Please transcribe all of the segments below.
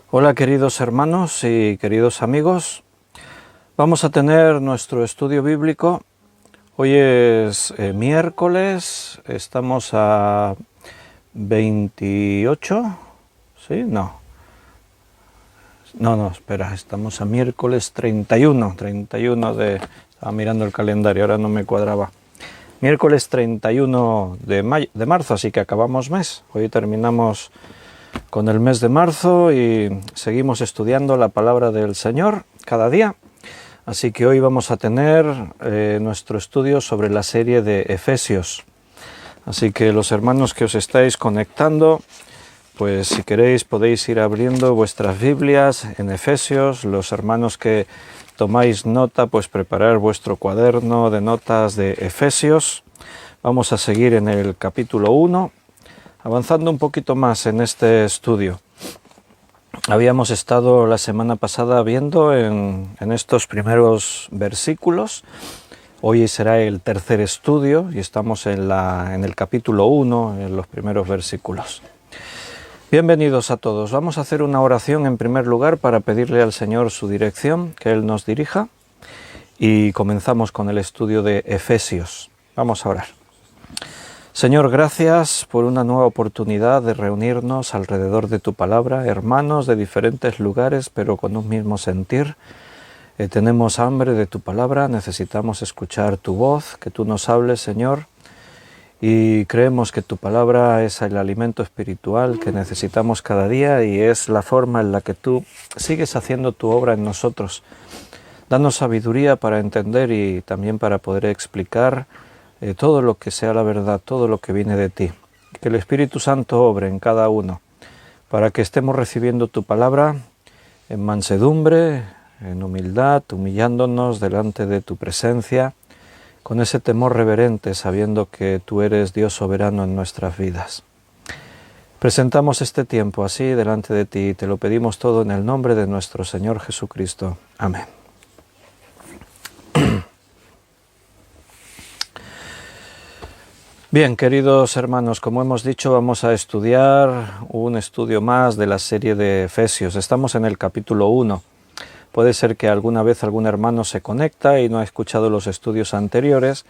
Hola queridos hermanos y queridos amigos, vamos a tener nuestro estudio bíblico. Hoy es miércoles, estamos a 28, ¿sí? No, espera, estamos a miércoles 31 estaba mirando el calendario, ahora no me cuadraba. Miércoles 31 de marzo, así que acabamos mes. Hoy terminamos con el mes de marzo y seguimos estudiando la palabra del Señor cada día. Así que hoy vamos a tener nuestro estudio sobre la serie de Efesios. Así que los hermanos que os estáis conectando, pues si queréis podéis ir abriendo vuestras Biblias en Efesios. Los hermanos que tomáis nota, pues preparar vuestro cuaderno de notas de Efesios. Vamos a seguir en el capítulo 1, avanzando un poquito más en este estudio. Habíamos estado la semana pasada viendo en estos primeros versículos. Hoy será el tercer estudio y estamos en el capítulo 1, en los primeros versículos. Bienvenidos a todos. Vamos a hacer una oración en primer lugar para pedirle al Señor su dirección, que Él nos dirija, y comenzamos con el estudio de Efesios. Vamos a orar. Señor, gracias por una nueva oportunidad de reunirnos alrededor de tu palabra, hermanos de diferentes lugares, pero con un mismo sentir. Tenemos hambre de tu palabra, necesitamos escuchar tu voz, que tú nos hables, Señor, y creemos que tu palabra es el alimento espiritual que necesitamos cada día y es la forma en la que tú sigues haciendo tu obra en nosotros. Danos sabiduría para entender y también para poder explicar todo lo que sea la verdad, todo lo que viene de ti. Que el Espíritu Santo obre en cada uno, para que estemos recibiendo tu palabra en mansedumbre, en humildad, humillándonos delante de tu presencia, con ese temor reverente, sabiendo que tú eres Dios soberano en nuestras vidas. Presentamos este tiempo así delante de ti y te lo pedimos todo en el nombre de nuestro Señor Jesucristo. Amén. Bien, queridos hermanos, como hemos dicho, vamos a estudiar un estudio más de la serie de Efesios. Estamos en el capítulo 1. Puede ser que alguna vez algún hermano se conecta y no ha escuchado los estudios anteriores.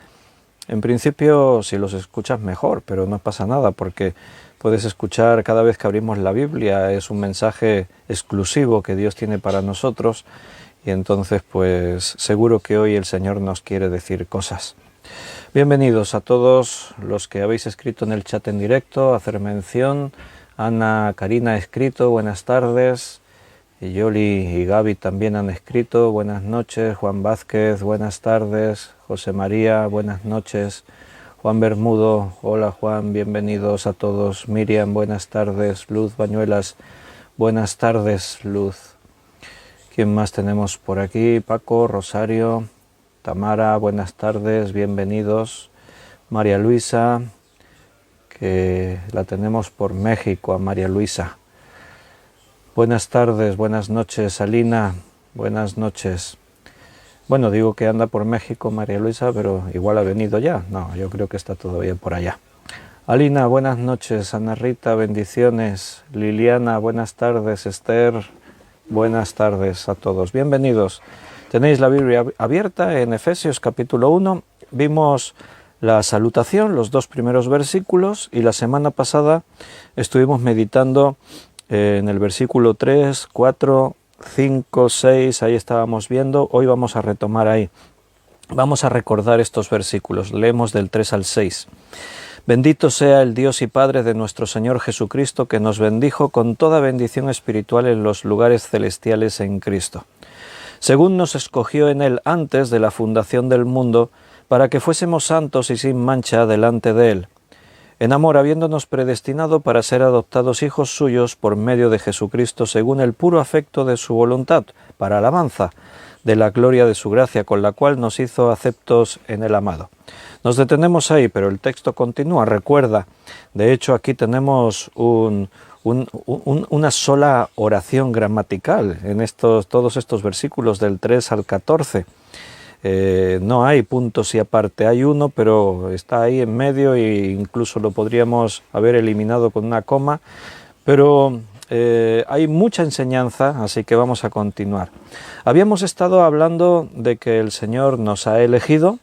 En principio, si los escuchas mejor, pero no pasa nada porque puedes escuchar cada vez que abrimos la Biblia. Es un mensaje exclusivo que Dios tiene para nosotros y entonces pues seguro que hoy el Señor nos quiere decir cosas. Bienvenidos a todos los que habéis escrito en el chat en directo, hacer mención. Ana Karina ha escrito, buenas tardes. Y Yoli y Gaby también han escrito, buenas noches. Juan Vázquez, buenas tardes. José María, buenas noches. Juan Bermudo, hola Juan, bienvenidos a todos. Miriam, buenas tardes. Luz Bañuelas, buenas tardes, Luz. ¿Quién más tenemos por aquí? Paco, Rosario, Tamara, buenas tardes, bienvenidos. María Luisa, que la tenemos por México, a María Luisa. Buenas tardes, buenas noches, Alina, buenas noches. Bueno, digo que anda por México María Luisa, pero igual ha venido ya. No, yo creo que está todo bien por allá. Alina, buenas noches. Ana Rita, bendiciones. Liliana, buenas tardes. Esther, buenas tardes a todos. Bienvenidos. Tenéis la Biblia abierta en Efesios capítulo 1. Vimos la salutación, los dos primeros versículos, y la semana pasada estuvimos meditando en el versículo 3, 4, 5, 6, ahí estábamos viendo. Hoy vamos a retomar ahí. Vamos a recordar estos versículos. Leemos del 3 al 6. Bendito sea el Dios y Padre de nuestro Señor Jesucristo, que nos bendijo con toda bendición espiritual en los lugares celestiales en Cristo, según nos escogió en Él antes de la fundación del mundo, para que fuésemos santos y sin mancha delante de Él, en amor habiéndonos predestinado para ser adoptados hijos suyos por medio de Jesucristo, según el puro afecto de su voluntad, para alabanza de la gloria de su gracia, con la cual nos hizo aceptos en el amado. Nos detenemos ahí, pero el texto continúa. Recuerda, de hecho aquí tenemos una sola oración gramatical en todos estos versículos del 3 al 14. No hay puntos y aparte, hay uno, pero está ahí en medio e incluso lo podríamos haber eliminado con una coma, Pero hay mucha enseñanza, así que vamos a continuar. Habíamos estado hablando de que el Señor nos ha elegido.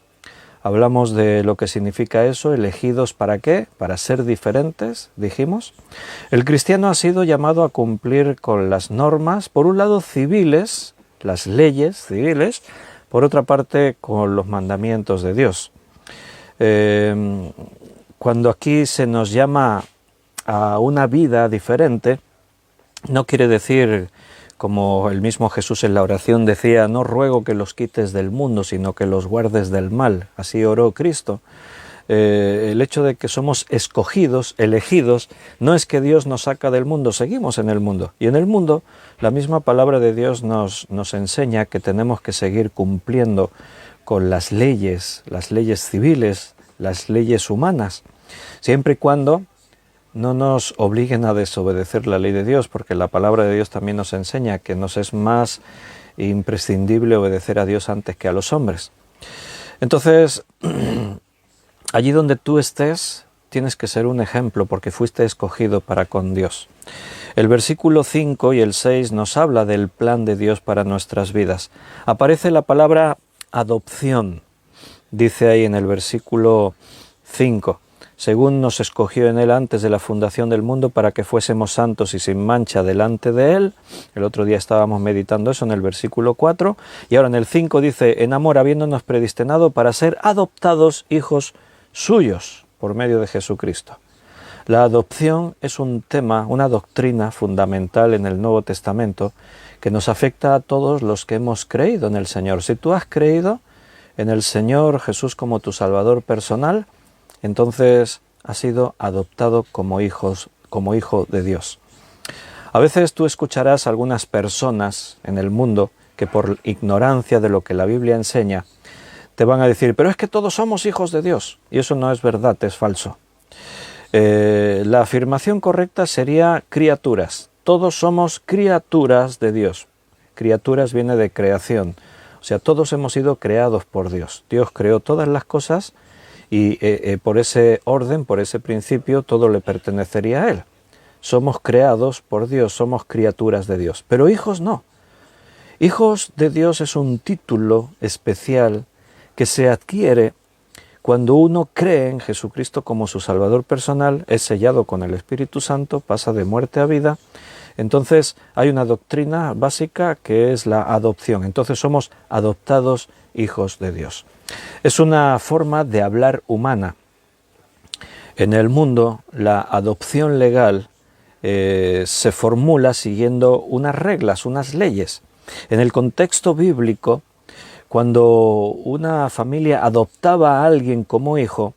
Hablamos de lo que significa eso, elegidos ¿para qué? Para ser diferentes, dijimos. El cristiano ha sido llamado a cumplir con las normas, por un lado civiles, las leyes civiles, por otra parte con los mandamientos de Dios. Cuando aquí se nos llama a una vida diferente, no quiere decir, como el mismo Jesús en la oración decía, no ruego que los quites del mundo, sino que los guardes del mal. Así oró Cristo. El hecho de que somos escogidos, elegidos, no es que Dios nos saca del mundo, seguimos en el mundo. Y en el mundo, la misma palabra de Dios nos enseña que tenemos que seguir cumpliendo con las leyes civiles, las leyes humanas, siempre y cuando no nos obliguen a desobedecer la ley de Dios, porque la palabra de Dios también nos enseña que nos es más imprescindible obedecer a Dios antes que a los hombres. Entonces, allí donde tú estés, tienes que ser un ejemplo, porque fuiste escogido para con Dios. El versículo 5 y el 6 nos habla del plan de Dios para nuestras vidas. Aparece la palabra adopción, dice ahí en el versículo 5. Según nos escogió en Él antes de la fundación del mundo para que fuésemos santos y sin mancha delante de Él. El otro día estábamos meditando eso en el versículo 4. Y ahora en el 5 dice, en amor habiéndonos predestinado para ser adoptados hijos suyos por medio de Jesucristo. La adopción es un tema, una doctrina fundamental en el Nuevo Testamento que nos afecta a todos los que hemos creído en el Señor. Si tú has creído en el Señor Jesús como tu Salvador personal, entonces has sido adoptado como hijo de Dios. A veces tú escucharás a algunas personas en el mundo que por ignorancia de lo que la Biblia enseña, te van a decir, pero es que todos somos hijos de Dios. Y eso no es verdad, es falso. La afirmación correcta sería criaturas. Todos somos criaturas de Dios. Criaturas viene de creación. O sea, todos hemos sido creados por Dios. Dios creó todas las cosas y por ese orden, por ese principio, todo le pertenecería a Él. Somos creados por Dios, somos criaturas de Dios. Pero hijos no. Hijos de Dios es un título especial que se adquiere cuando uno cree en Jesucristo como su Salvador personal, es sellado con el Espíritu Santo, pasa de muerte a vida. Entonces hay una doctrina básica que es la adopción. Entonces somos adoptados hijos de Dios. Es una forma de hablar humana. En el mundo, la adopción legal se formula siguiendo unas reglas, unas leyes. En el contexto bíblico, cuando una familia adoptaba a alguien como hijo,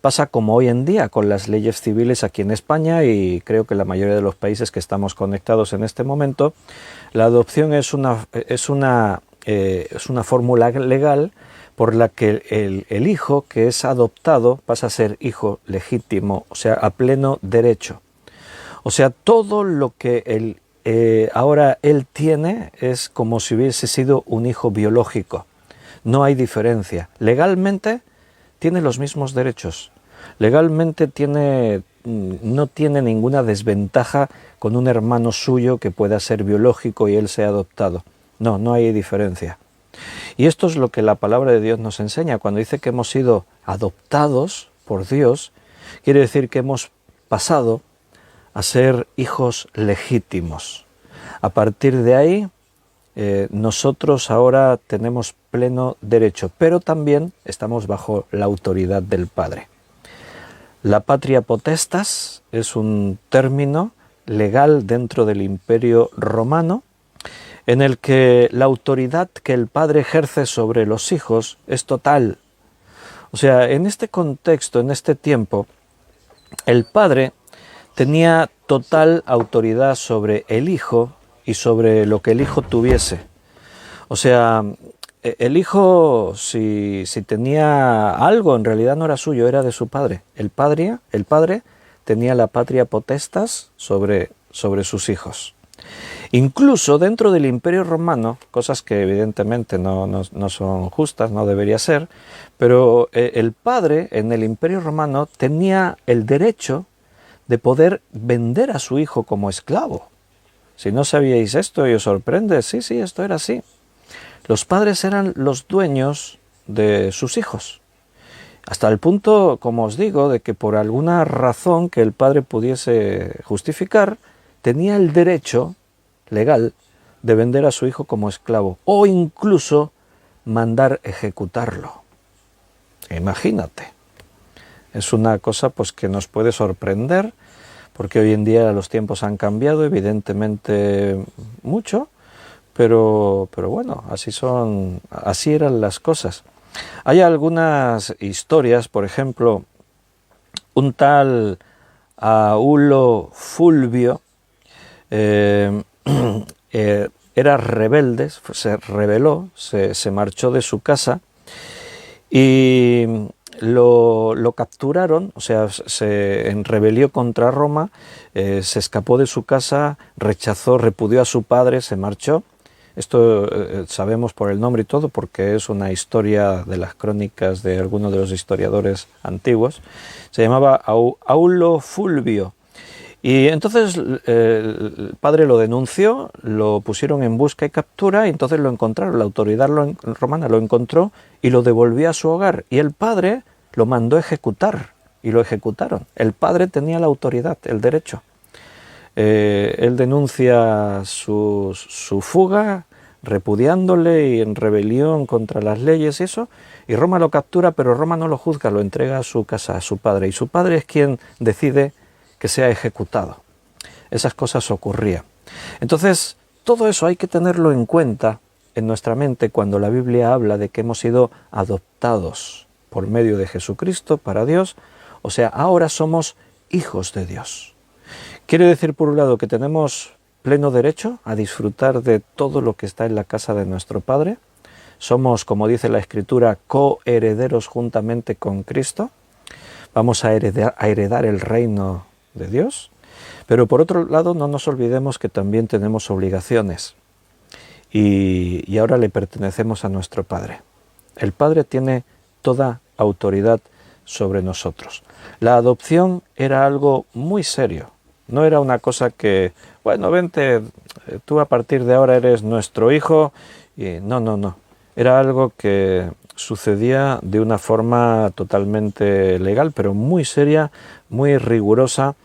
pasa como hoy en día con las leyes civiles aquí en España y creo que la mayoría de los países que estamos conectados en este momento, la adopción es una fórmula legal por la que el hijo que es adoptado pasa a ser hijo legítimo, o sea, a pleno derecho. O sea, todo lo que ahora él tiene es como si hubiese sido un hijo biológico. No hay diferencia. Legalmente tiene los mismos derechos. Legalmente no tiene ninguna desventaja con un hermano suyo que pueda ser biológico y él sea adoptado. No hay diferencia. Y esto es lo que la palabra de Dios nos enseña. Cuando dice que hemos sido adoptados por Dios, quiere decir que hemos pasado a ser hijos legítimos. A partir de ahí, nosotros ahora tenemos pleno derecho, pero también estamos bajo la autoridad del Padre. La patria potestas es un término legal dentro del Imperio Romano, en el que la autoridad que el padre ejerce sobre los hijos es total. O sea, en este contexto, en este tiempo, el padre tenía total autoridad sobre el hijo y sobre lo que el hijo tuviese. O sea, el hijo, si tenía algo, en realidad no era suyo, era de su padre. El padre tenía la patria potestas sobre sus hijos. Incluso dentro del Imperio Romano, cosas que evidentemente no son justas, no debería ser, pero el padre en el Imperio Romano tenía el derecho de poder vender a su hijo como esclavo. Si no sabíais esto y os sorprende, sí, esto era así. Los padres eran los dueños de sus hijos. Hasta el punto, como os digo, de que por alguna razón que el padre pudiese justificar, tenía el derecho legal de vender a su hijo como esclavo o incluso mandar ejecutarlo. Imagínate. Es una cosa pues que nos puede sorprender, porque hoy en día los tiempos han cambiado, evidentemente mucho, pero bueno, así eran las cosas. Hay algunas historias, por ejemplo, un tal Aulo Fulvio era rebelde, se rebeló, se marchó de su casa y lo capturaron, o sea, se rebelió contra Roma, se escapó de su casa, repudió a su padre, se marchó. Esto sabemos por el nombre y todo, porque es una historia de las crónicas de algunos de los historiadores antiguos. Se llamaba Aulo Fulvio. Y entonces el padre lo denunció, lo pusieron en busca y captura, y entonces lo encontraron. La autoridad romana lo encontró y lo devolvió a su hogar. Y el padre lo mandó ejecutar, y lo ejecutaron. El padre tenía la autoridad, el derecho. Él denuncia su fuga, repudiándole y en rebelión contra las leyes y eso, y Roma lo captura, pero Roma no lo juzga, lo entrega a su casa, a su padre, y su padre es quien decide que sea ejecutado. Esas cosas ocurrían. Entonces, todo eso hay que tenerlo en cuenta en nuestra mente cuando la Biblia habla de que hemos sido adoptados por medio de Jesucristo para Dios, o sea, ahora somos hijos de Dios. Quiere decir, por un lado, que tenemos pleno derecho a disfrutar de todo lo que está en la casa de nuestro Padre. Somos, como dice la Escritura, coherederos juntamente con Cristo. Vamos a heredar el reino de Dios. Pero por otro lado, no nos olvidemos que también tenemos obligaciones. Y ahora le pertenecemos a nuestro Padre. El Padre tiene toda autoridad sobre nosotros. La adopción era algo muy serio. No era una cosa que, bueno, vente, tú a partir de ahora eres nuestro hijo. Y no. Era algo que sucedía de una forma totalmente legal, pero muy seria, muy rigurosa,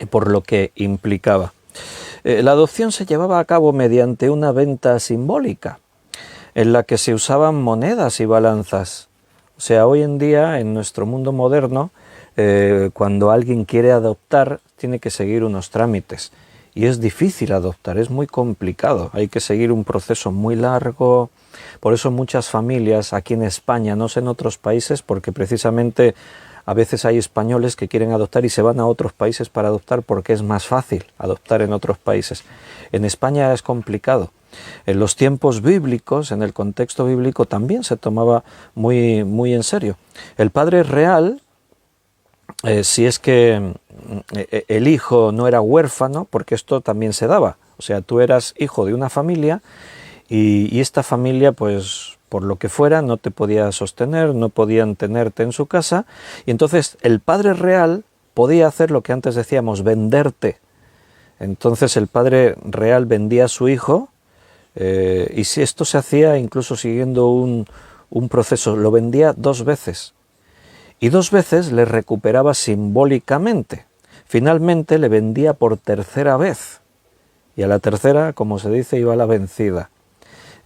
por lo que implicaba. La adopción se llevaba a cabo mediante una venta simbólica, en la que se usaban monedas y balanzas. O sea, hoy en día, en nuestro mundo moderno, cuando alguien quiere adoptar, tiene que seguir unos trámites. Y es difícil adoptar, es muy complicado. Hay que seguir un proceso muy largo. Por eso muchas familias aquí en España, no sé en otros países, porque precisamente a veces hay españoles que quieren adoptar y se van a otros países para adoptar porque es más fácil adoptar en otros países. En España es complicado. En los tiempos bíblicos, en el contexto bíblico, también se tomaba muy en serio. El padre real, si es que el hijo no era huérfano, porque esto también se daba. O sea, tú eras hijo de una familia y esta familia, pues por lo que fuera, no te podía sostener, no podían tenerte en su casa, y entonces el padre real podía hacer lo que antes decíamos, venderte. Entonces el padre real vendía a su hijo, y si esto se hacía incluso siguiendo un proceso, lo vendía 2 veces. Y 2 veces le recuperaba simbólicamente. Finalmente le vendía por 3.ª vez. Y a la 3.ª, como se dice, iba la vencida.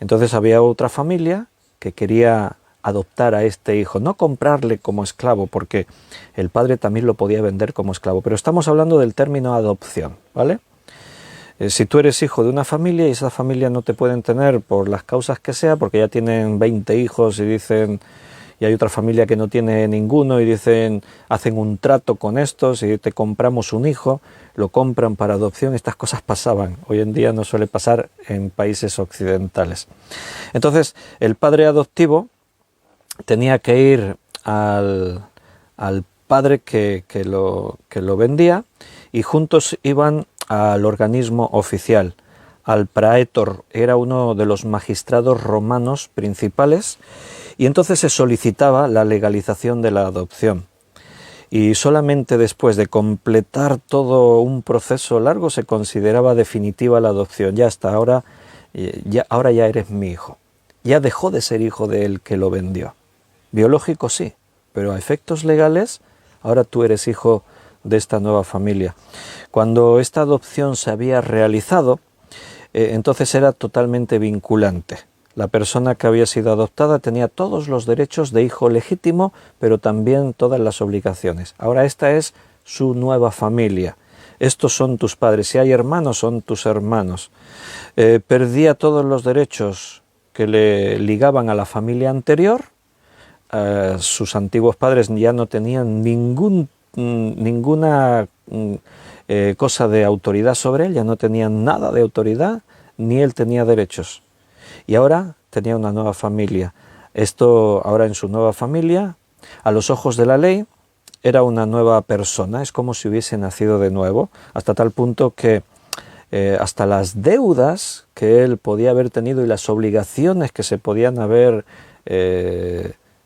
Entonces había otra familia que quería adoptar a este hijo, no comprarle como esclavo, porque el padre también lo podía vender como esclavo. Pero estamos hablando del término adopción, ¿vale? Si tú eres hijo de una familia y esa familia no te pueden tener por las causas que sea, porque ya tienen 20 hijos y dicen, y hay otra familia que no tiene ninguno y dicen, hacen un trato con estos y te compramos un hijo, lo compran para adopción, estas cosas pasaban. Hoy en día no suele pasar en países occidentales. Entonces, el padre adoptivo tenía que ir al padre que lo vendía y juntos iban al organismo oficial, al praetor, era uno de los magistrados romanos principales, y entonces se solicitaba la legalización de la adopción. y solamente después de completar todo un proceso largo se consideraba definitiva la adopción. Ya hasta ahora, ahora ya eres mi hijo. Ya dejó de ser hijo del que lo vendió. Biológico sí, pero a efectos legales, ahora tú eres hijo de esta nueva familia. Cuando esta adopción se había realizado, entonces era totalmente vinculante. La persona que había sido adoptada tenía todos los derechos de hijo legítimo, pero también todas las obligaciones. Ahora esta es su nueva familia. Estos son tus padres. Si hay hermanos, son tus hermanos. Perdía todos los derechos que le ligaban a la familia anterior. Sus antiguos padres ya no tenían ninguna cosa de autoridad sobre él, ya no tenían nada de autoridad, ni él tenía derechos. Y ahora tenía una nueva familia. Esto ahora en su nueva familia, a los ojos de la ley, era una nueva persona, es como si hubiese nacido de nuevo, hasta tal punto que hasta las deudas que él podía haber tenido y las obligaciones que se podían haber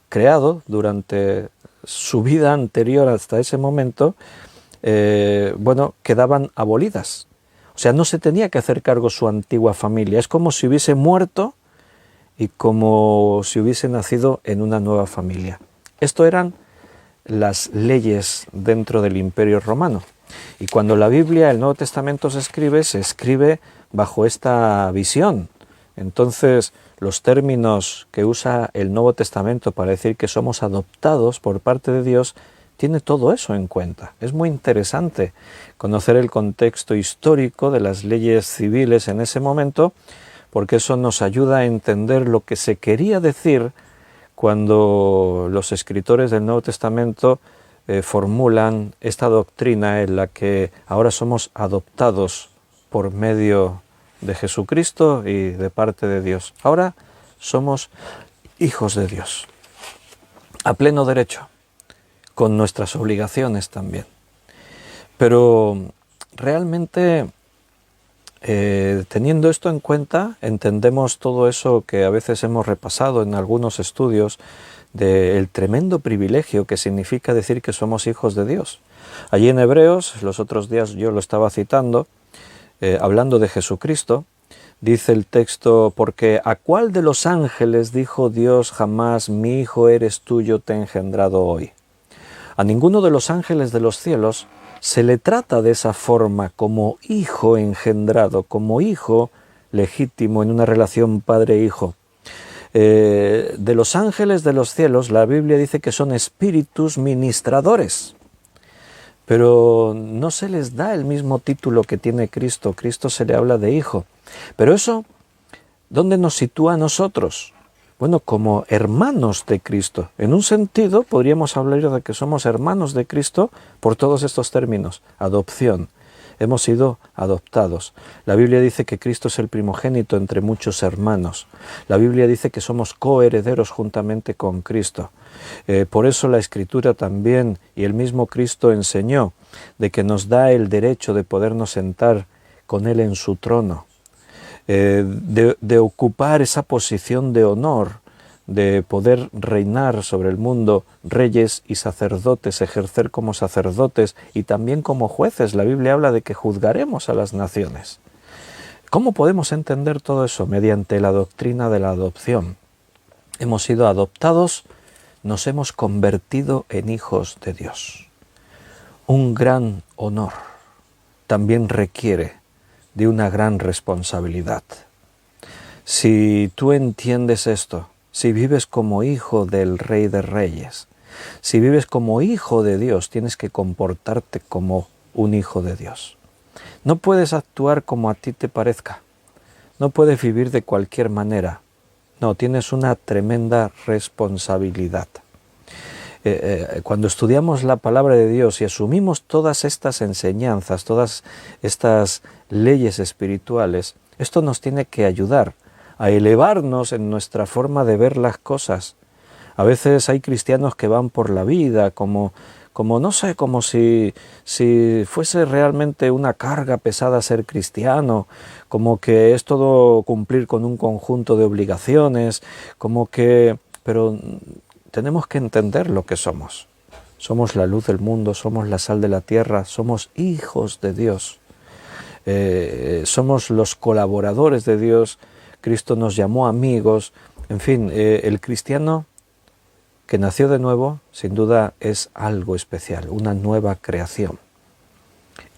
creado durante su vida anterior hasta ese momento, bueno, quedaban abolidas. O sea, no se tenía que hacer cargo su antigua familia. Es como si hubiese muerto y como si hubiese nacido en una nueva familia. Esto eran las leyes dentro del Imperio Romano. Y cuando la Biblia, el Nuevo Testamento se escribe bajo esta visión. Entonces, los términos que usa el Nuevo Testamento para decir que somos adoptados por parte de Dios tiene todo eso en cuenta. Es muy interesante conocer el contexto histórico de las leyes civiles en ese momento, porque eso nos ayuda a entender lo que se quería decir cuando los escritores del Nuevo Testamento formulan esta doctrina en la que ahora somos adoptados por medio de Jesucristo y de parte de Dios. Ahora somos hijos de Dios, a pleno derecho, con nuestras obligaciones también. Pero realmente, teniendo esto en cuenta, entendemos todo eso que a veces hemos repasado en algunos estudios del tremendo privilegio que significa decir que somos hijos de Dios. Allí en Hebreos, los otros días yo lo estaba citando, hablando de Jesucristo, dice el texto: porque ¿a cuál de los ángeles dijo Dios jamás, mi hijo eres tú, yo te he engendrado hoy? A ninguno de los ángeles de los cielos se le trata de esa forma, como hijo engendrado, como hijo legítimo en una relación padre-hijo. De los ángeles de los cielos, la Biblia dice que son espíritus ministradores, pero no se les da el mismo título que tiene Cristo. Cristo se le habla de hijo. Pero eso, ¿dónde nos sitúa a nosotros? Bueno, como hermanos de Cristo. En un sentido, podríamos hablar de que somos hermanos de Cristo por todos estos términos. Adopción. Hemos sido adoptados. La Biblia dice que Cristo es el primogénito entre muchos hermanos. La Biblia dice que somos coherederos juntamente con Cristo. Por eso la Escritura también y el mismo Cristo enseñó de que nos da el derecho de podernos sentar con Él en su trono. De ocupar esa posición de honor, de poder reinar sobre el mundo, reyes y sacerdotes, ejercer como sacerdotes y también como jueces. La Biblia habla de que juzgaremos a las naciones. ¿Cómo podemos entender todo eso? Mediante la doctrina de la adopción. Hemos sido adoptados, nos hemos convertido en hijos de Dios. Un gran honor también requiere de una gran responsabilidad. Si tú entiendes esto, si vives como hijo del Rey de Reyes, si vives como hijo de Dios, tienes que comportarte como un hijo de Dios. No puedes actuar como a ti te parezca, no puedes vivir de cualquier manera. No, tienes una tremenda responsabilidad. Cuando estudiamos la palabra de Dios y asumimos todas estas enseñanzas, todas estas leyes espirituales, esto nos tiene que ayudar a elevarnos en nuestra forma de ver las cosas. A veces hay cristianos que van por la vida como no sé, como si fuese realmente una carga pesada ser cristiano, como que es todo cumplir con un conjunto de obligaciones, pero tenemos que entender lo que somos. somos la luz del mundo, somos la sal de la tierra, somos hijos de Dios, somos los colaboradores de Dios, Cristo nos llamó amigos, en fin, el cristiano que nació de nuevo, sin duda es algo especial, una nueva creación.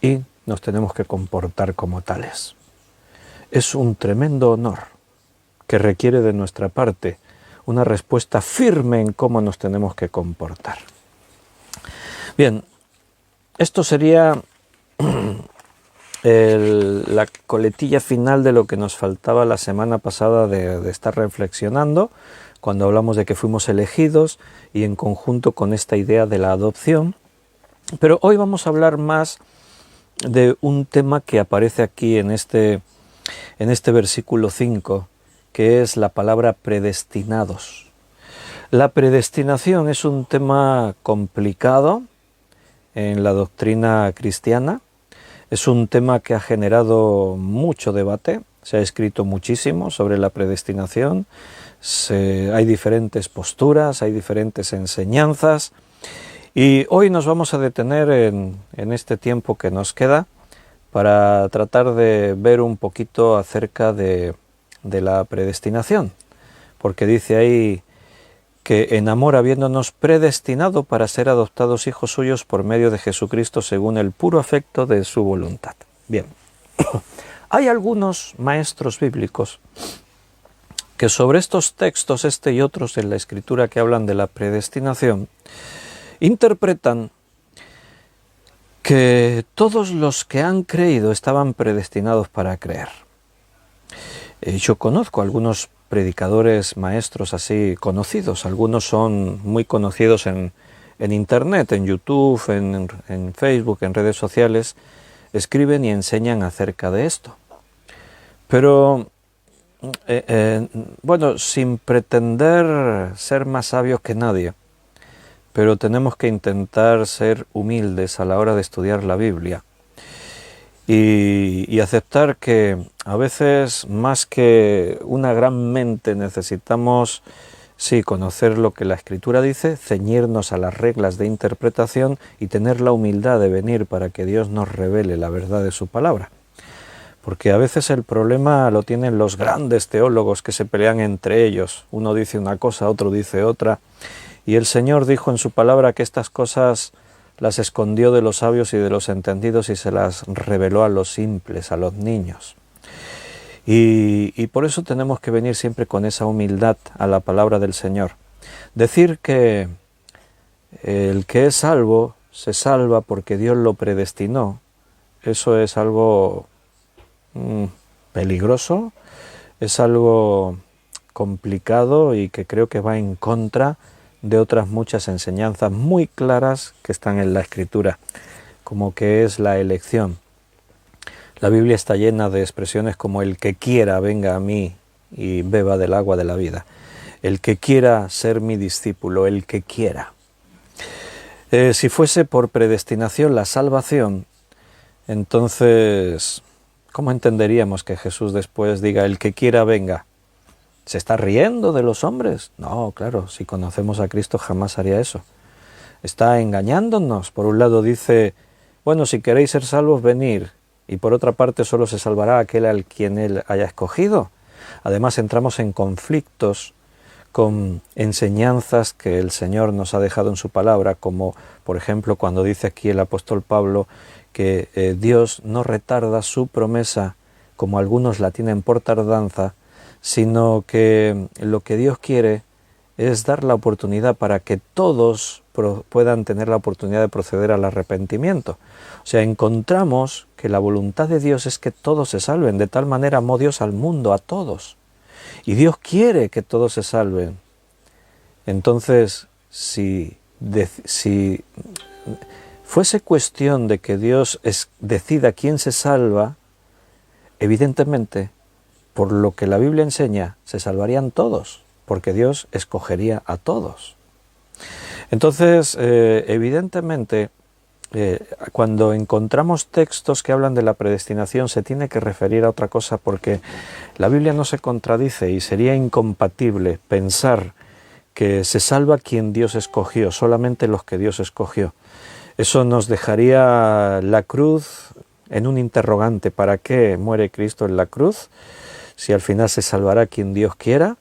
Y nos tenemos que comportar como tales. Es un tremendo honor que requiere de nuestra parte una respuesta firme en cómo nos tenemos que comportar. Bien, esto sería la coletilla final de lo que nos faltaba la semana pasada de estar reflexionando, cuando hablamos de que fuimos elegidos y en conjunto con esta idea de la adopción. Pero hoy vamos a hablar más de un tema que aparece aquí en este versículo 5, que es la palabra predestinados. La predestinación es un tema complicado en la doctrina cristiana, es un tema que ha generado mucho debate, se ha escrito muchísimo sobre la predestinación, hay diferentes posturas, hay diferentes enseñanzas, y hoy nos vamos a detener en este tiempo que nos queda para tratar de ver un poquito acerca de la predestinación, porque dice ahí que en amor habiéndonos predestinado para ser adoptados hijos suyos por medio de Jesucristo según el puro afecto de su voluntad. Bien, hay algunos maestros bíblicos que sobre estos textos, este y otros en la Escritura que hablan de la predestinación, interpretan que todos los que han creído estaban predestinados para creer. Yo conozco algunos predicadores, maestros así conocidos, algunos son muy conocidos en Internet, en YouTube, en Facebook, en redes sociales, escriben y enseñan acerca de esto. Pero, bueno, sin pretender ser más sabios que nadie, pero tenemos que intentar ser humildes a la hora de estudiar la Biblia y aceptar que a veces más que una gran mente necesitamos, sí, conocer lo que la Escritura dice, ceñirnos a las reglas de interpretación y tener la humildad de venir para que Dios nos revele la verdad de su palabra. Porque a veces el problema lo tienen los grandes teólogos que se pelean entre ellos. Uno dice una cosa, otro dice otra. Y el Señor dijo en su palabra que estas cosas las escondió de los sabios y de los entendidos y se las reveló a los simples, a los niños. Y por eso tenemos que venir siempre con esa humildad a la palabra del Señor. Decir que el que es salvo se salva porque Dios lo predestinó, eso es algo peligroso, es algo complicado y que creo que va en contra de otras muchas enseñanzas muy claras que están en la Escritura, como que es la elección. La Biblia está llena de expresiones como el que quiera venga a mí y beba del agua de la vida, el que quiera ser mi discípulo, el que quiera. Si fuese por predestinación la salvación, entonces, ¿cómo entenderíamos que Jesús después diga el que quiera venga? ¿Se está riendo de los hombres? No, claro, si conocemos a Cristo jamás haría eso. Está engañándonos. Por un lado dice, bueno, si queréis ser salvos, venid. Y por otra parte solo se salvará aquel al quien Él haya escogido. Además entramos en conflictos con enseñanzas que el Señor nos ha dejado en su palabra, como por ejemplo cuando dice aquí el apóstol Pablo que Dios no retarda su promesa como algunos la tienen por tardanza, sino que lo que Dios quiere es dar la oportunidad para que todos puedan tener la oportunidad de proceder al arrepentimiento. O sea, encontramos que la voluntad de Dios es que todos se salven, de tal manera amó Dios al mundo, a todos. Y Dios quiere que todos se salven. Entonces, si fuese cuestión de que Dios decida quién se salva, evidentemente, por lo que la Biblia enseña, se salvarían todos, porque Dios escogería a todos. Entonces, evidentemente, cuando encontramos textos que hablan de la predestinación, se tiene que referir a otra cosa, porque la Biblia no se contradice y sería incompatible pensar que se salva quien Dios escogió, solamente los que Dios escogió. Eso nos dejaría la cruz en un interrogante. ¿Para qué muere Cristo en la cruz? Si al final se salvará quien Dios quiera.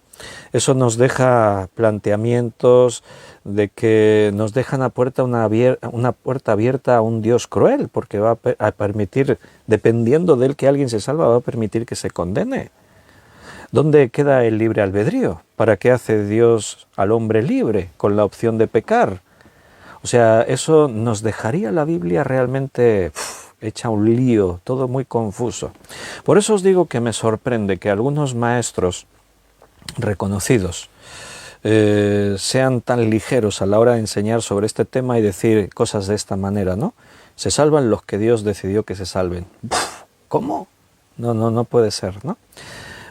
Eso nos deja planteamientos de que nos deja una puerta abierta a un Dios cruel, porque va a permitir, dependiendo de él que alguien se salva, va a permitir que se condene. ¿Dónde queda el libre albedrío? ¿Para qué hace Dios al hombre libre con la opción de pecar? O sea, eso nos dejaría la Biblia realmente hecha un lío, todo muy confuso. Por eso os digo que me sorprende que algunos maestros reconocidos sean tan ligeros a la hora de enseñar sobre este tema y decir cosas de esta manera, ¿no? Se salvan los que Dios decidió que se salven. ¿Cómo? No puede ser, ¿no?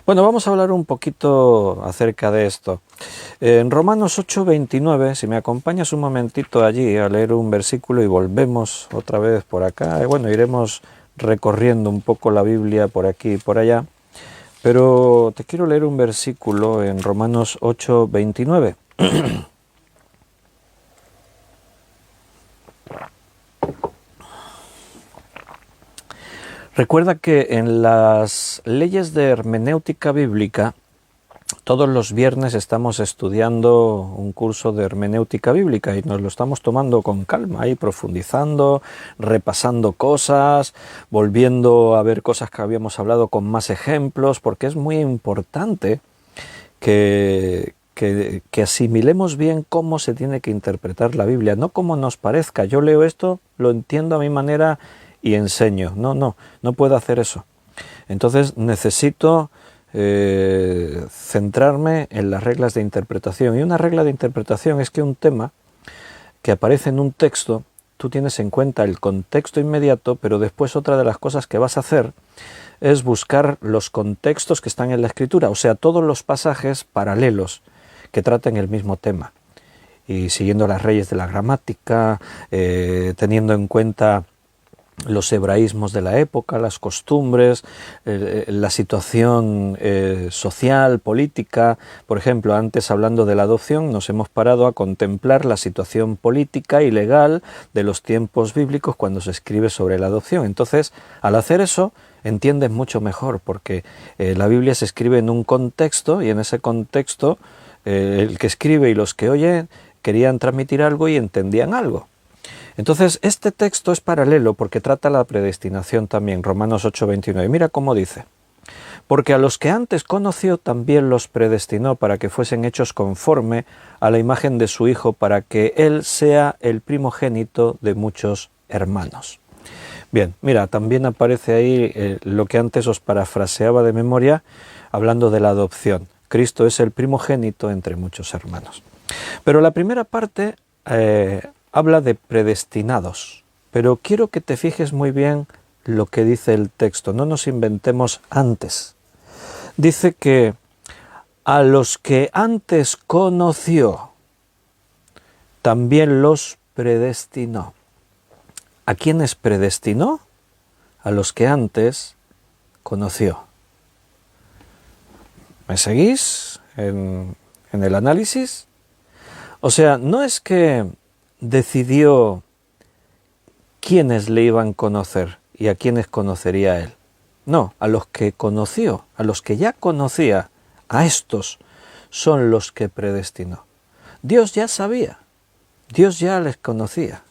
Bueno, vamos a hablar un poquito acerca de esto. En Romanos 8:29, si me acompañas un momentito allí a leer un versículo y volvemos otra vez por acá. Bueno, iremos recorriendo un poco la Biblia por aquí y por allá. Pero te quiero leer un versículo en Romanos 8:29. Recuerda que en las leyes de hermenéutica bíblica, todos los viernes estamos estudiando un curso de hermenéutica bíblica y nos lo estamos tomando con calma y profundizando, repasando cosas, volviendo a ver cosas que habíamos hablado con más ejemplos, porque es muy importante que asimilemos bien cómo se tiene que interpretar la Biblia, no como nos parezca. Yo leo esto, lo entiendo a mi manera y enseño. No puedo hacer eso. Entonces necesito centrarme en las reglas de interpretación. Y una regla de interpretación es que un tema que aparece en un texto, tú tienes en cuenta el contexto inmediato, pero después otra de las cosas que vas a hacer es buscar los contextos que están en la Escritura, o sea, todos los pasajes paralelos que traten el mismo tema. Y siguiendo las leyes de la gramática, teniendo en cuenta los hebraísmos de la época, las costumbres, la situación social, política. Por ejemplo, antes hablando de la adopción, nos hemos parado a contemplar la situación política y legal de los tiempos bíblicos cuando se escribe sobre la adopción. Entonces, al hacer eso, entiendes mucho mejor, porque la Biblia se escribe en un contexto y en ese contexto el que escribe y los que oyen querían transmitir algo y entendían algo. Entonces, este texto es paralelo porque trata la predestinación también, Romanos 8:29. Mira cómo dice: porque a los que antes conoció también los predestinó para que fuesen hechos conforme a la imagen de su Hijo, para que Él sea el primogénito de muchos hermanos. Bien, mira, también aparece ahí lo que antes os parafraseaba de memoria, hablando de la adopción. Cristo es el primogénito entre muchos hermanos. Pero la primera parte habla de predestinados, pero quiero que te fijes muy bien lo que dice el texto, no nos inventemos antes. Dice que a los que antes conoció, también los predestinó. ¿A quiénes predestinó? A los que antes conoció. ¿Me seguís en el análisis? O sea, no es que decidió quiénes le iban a conocer y a quiénes conocería él. No, a los que conoció, a los que ya conocía, a estos son los que predestinó. Dios ya sabía, Dios ya les conocía.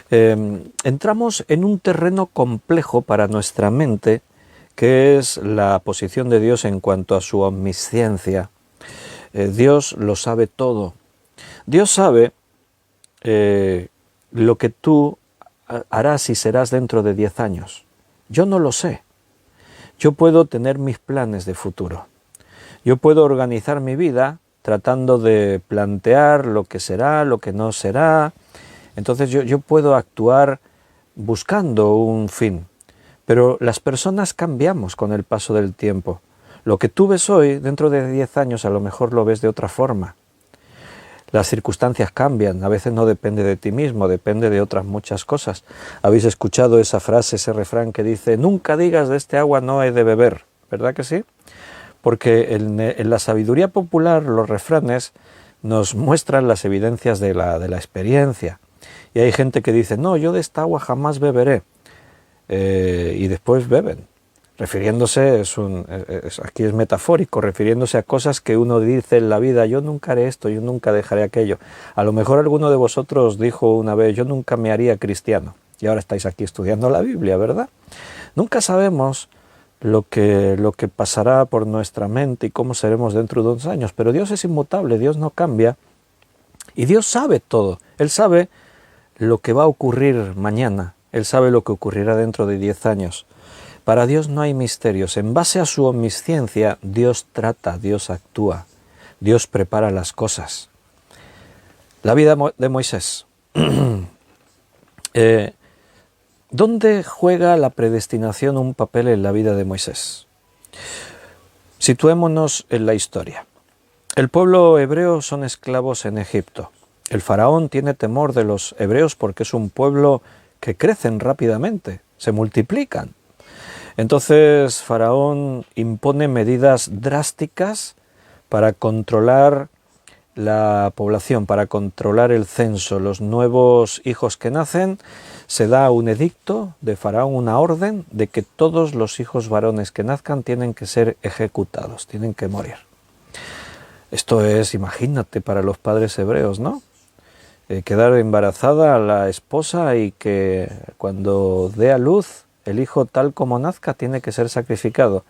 Entramos en un terreno complejo para nuestra mente, que es la posición de Dios en cuanto a su omnisciencia. Dios lo sabe todo. Dios sabe lo que tú harás y serás dentro de 10 años. Yo no lo sé. Yo puedo tener mis planes de futuro. Yo puedo organizar mi vida tratando de plantear lo que será, lo que no será. Entonces yo puedo actuar buscando un fin. Pero las personas cambiamos con el paso del tiempo. Lo que tú ves hoy, dentro de 10 años, a lo mejor lo ves de otra forma. Las circunstancias cambian, a veces no depende de ti mismo, depende de otras muchas cosas. Habéis escuchado esa frase, ese refrán que dice: nunca digas de este agua no he de beber, ¿verdad que sí? Porque en la sabiduría popular los refranes nos muestran las evidencias de la experiencia. Y hay gente que dice, no, yo de esta agua jamás beberé. Y después beben. Refiriéndose, aquí es metafórico, refiriéndose a cosas que uno dice en la vida, yo nunca haré esto, yo nunca dejaré aquello. A lo mejor alguno de vosotros dijo una vez, yo nunca me haría cristiano. Y ahora estáis aquí estudiando la Biblia, ¿verdad? Nunca sabemos lo que pasará por nuestra mente y cómo seremos dentro de unos años, pero Dios es inmutable, Dios no cambia y Dios sabe todo. Él sabe lo que va a ocurrir mañana, Él sabe lo que ocurrirá dentro de 10 años. Para Dios no hay misterios. En base a su omnisciencia, Dios trata, Dios actúa, Dios prepara las cosas. La vida de Moisés. ¿Dónde juega la predestinación un papel en la vida de Moisés? Situémonos en la historia. El pueblo hebreo son esclavos en Egipto. El faraón tiene temor de los hebreos porque es un pueblo que crecen rápidamente, se multiplican. Entonces Faraón impone medidas drásticas para controlar la población, para controlar el censo. Los nuevos hijos que nacen, se da un edicto de Faraón, una orden de que todos los hijos varones que nazcan tienen que ser ejecutados, tienen que morir. Esto es, imagínate, para los padres hebreos, ¿no? Quedar embarazada a la esposa y que cuando dé a luz el hijo tal como nazca tiene que ser sacrificado.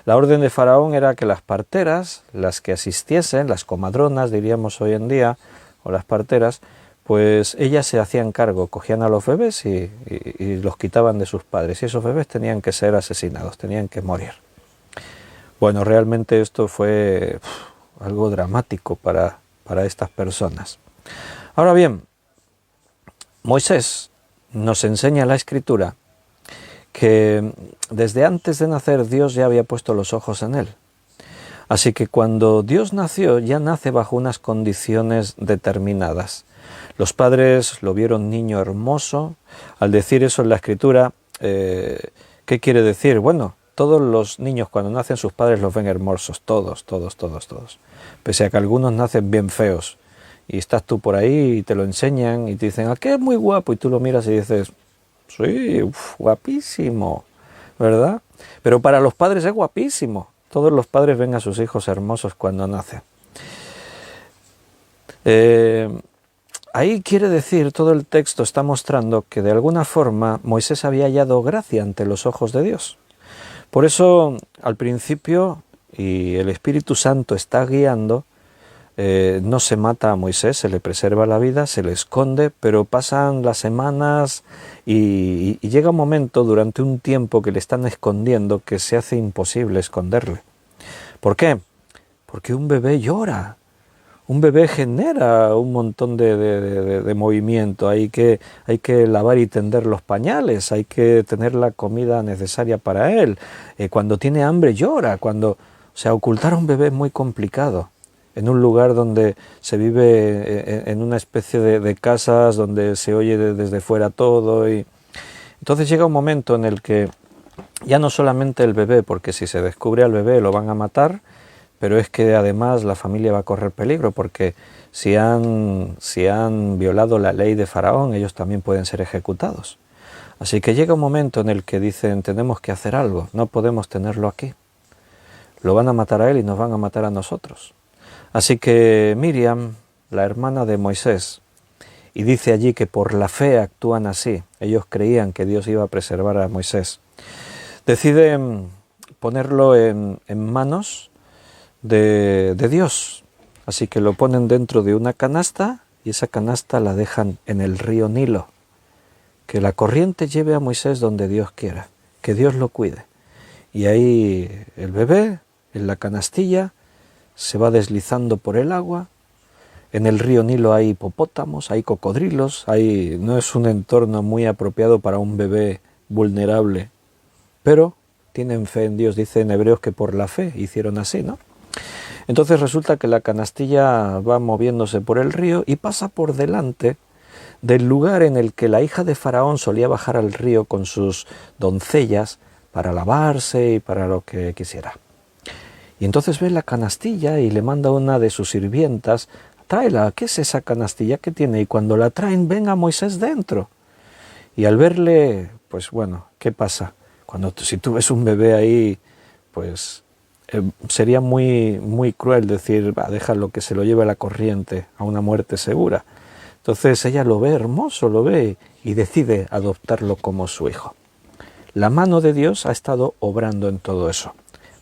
La orden de Faraón era que las parteras, las que asistiesen, las comadronas diríamos hoy en día, o las parteras, pues ellas se hacían cargo, cogían a los bebés y los quitaban de sus padres. Y esos bebés tenían que ser asesinados, tenían que morir. Bueno, realmente esto fue algo dramático para estas personas. Ahora bien, Moisés nos enseña la Escritura que desde antes de nacer Dios ya había puesto los ojos en él. Así que cuando Dios nació, ya nace bajo unas condiciones determinadas. Los padres lo vieron niño hermoso. Al decir eso en la Escritura, ¿qué quiere decir? Bueno, todos los niños cuando nacen sus padres los ven hermosos, todos. Pese a que algunos nacen bien feos. Y estás tú por ahí y te lo enseñan y te dicen, ¿a qué es muy guapo? Y tú lo miras y dices, sí, guapísimo, ¿verdad? Pero para los padres es guapísimo. Todos los padres ven a sus hijos hermosos cuando nacen. Ahí quiere decir, todo el texto está mostrando que de alguna forma Moisés había hallado gracia ante los ojos de Dios. Por eso, al principio, y el Espíritu Santo está guiando, no se mata a Moisés, se le preserva la vida, se le esconde, pero pasan las semanas y llega un momento durante un tiempo que le están escondiendo que se hace imposible esconderle. ¿Por qué? Porque un bebé llora, un bebé genera un montón de movimiento, hay que lavar y tender los pañales, hay que tener la comida necesaria para él, cuando tiene hambre llora, ocultar a un bebé es muy complicado. En un lugar donde se vive en una especie de casas donde se oye desde fuera todo. Y entonces llega un momento en el que ya no solamente el bebé, porque si se descubre al bebé lo van a matar, pero es que además la familia va a correr peligro porque si han violado la ley de Faraón, ellos también pueden ser ejecutados. Así que llega un momento en el que dicen, tenemos que hacer algo, no podemos tenerlo aquí. Lo van a matar a él y nos van a matar a nosotros. Así que Miriam, la hermana de Moisés, y dice allí que por la fe actúan así, ellos creían que Dios iba a preservar a Moisés, deciden ponerlo en manos de Dios. Así que lo ponen dentro de una canasta y esa canasta la dejan en el río Nilo. Que la corriente lleve a Moisés donde Dios quiera, que Dios lo cuide. Y ahí el bebé, en la canastilla, se va deslizando por el agua. En el río Nilo hay hipopótamos, hay cocodrilos, no es un entorno muy apropiado para un bebé vulnerable, pero tienen fe en Dios. Dice en Hebreos que por la fe hicieron así, ¿no? Entonces resulta que la canastilla va moviéndose por el río y pasa por delante del lugar en el que la hija de Faraón solía bajar al río con sus doncellas para lavarse y para lo que quisiera. Y entonces ve la canastilla y le manda a una de sus sirvientas tráela, ¿qué es esa canastilla que tiene? Y cuando la traen, venga Moisés dentro. Y al verle, pues bueno, ¿qué pasa? Si tú ves un bebé ahí, pues sería muy cruel decir, va, déjalo que se lo lleve a la corriente, a una muerte segura. Entonces ella lo ve hermoso, lo ve y decide adoptarlo como su hijo. La mano de Dios ha estado obrando en todo eso.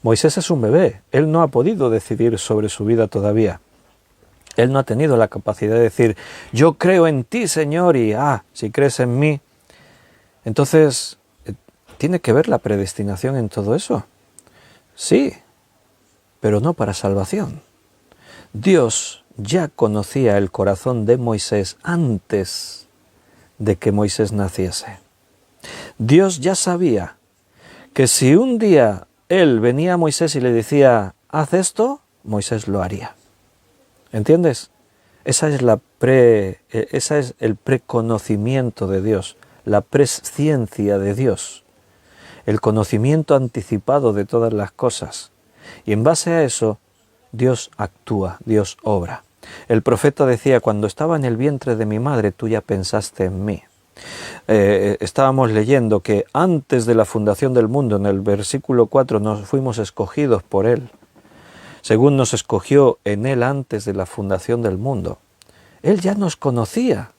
Moisés es un bebé, él no ha podido decidir sobre su vida todavía. Él no ha tenido la capacidad de decir, yo creo en ti, Señor, y si crees en mí. Entonces, ¿tiene que ver la predestinación en todo eso? Sí, pero no para salvación. Dios ya conocía el corazón de Moisés antes de que Moisés naciese. Dios ya sabía que si un día él venía a Moisés y le decía, haz esto, Moisés lo haría. ¿Entiendes? Esa es el preconocimiento de Dios, la presciencia de Dios, el conocimiento anticipado de todas las cosas. Y en base a eso, Dios actúa, Dios obra. El profeta decía, cuando estaba en el vientre de mi madre, tú ya pensaste en mí. Estábamos leyendo que antes de la fundación del mundo, en el versículo 4, nos fuimos escogidos por Él, según nos escogió en Él antes de la fundación del mundo. Él ya nos conocía,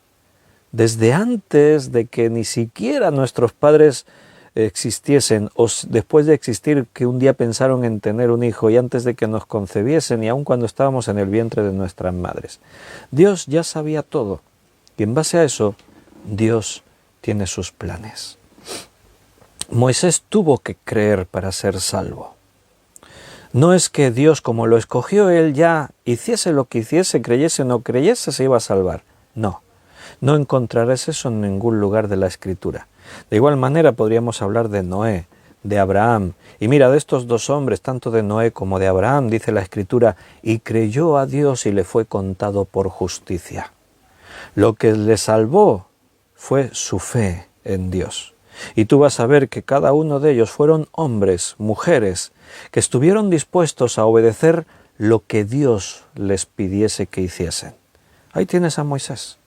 desde antes de que ni siquiera nuestros padres existiesen, o después de existir, que un día pensaron en tener un hijo, y antes de que nos concebiesen, y aun cuando estábamos en el vientre de nuestras madres. Dios ya sabía todo, y en base a eso, Dios tiene sus planes. Moisés tuvo que creer para ser salvo. No es que Dios, como lo escogió él, ya hiciese lo que hiciese, creyese o no creyese, se iba a salvar. No, no encontrarás eso en ningún lugar de la Escritura. De igual manera podríamos hablar de Noé, de Abraham. Y mira, de estos dos hombres, tanto de Noé como de Abraham, dice la Escritura, y creyó a Dios y le fue contado por justicia. Lo que le salvó fue su fe en Dios. Y tú vas a ver que cada uno de ellos fueron hombres, mujeres, que estuvieron dispuestos a obedecer lo que Dios les pidiese que hiciesen. Ahí tienes a Moisés.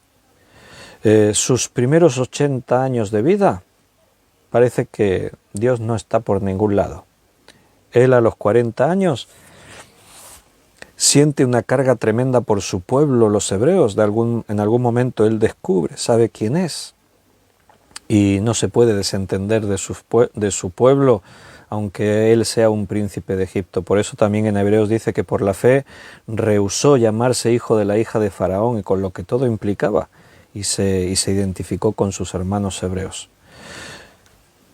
Sus primeros 80 años de vida, parece que Dios no está por ningún lado. Él a los 40 años siente una carga tremenda por su pueblo, los hebreos. En algún momento él descubre, sabe quién es. Y no se puede desentender de su pueblo, aunque él sea un príncipe de Egipto. Por eso también en Hebreos dice que por la fe rehusó llamarse hijo de la hija de Faraón, y con lo que todo implicaba, y se identificó con sus hermanos hebreos.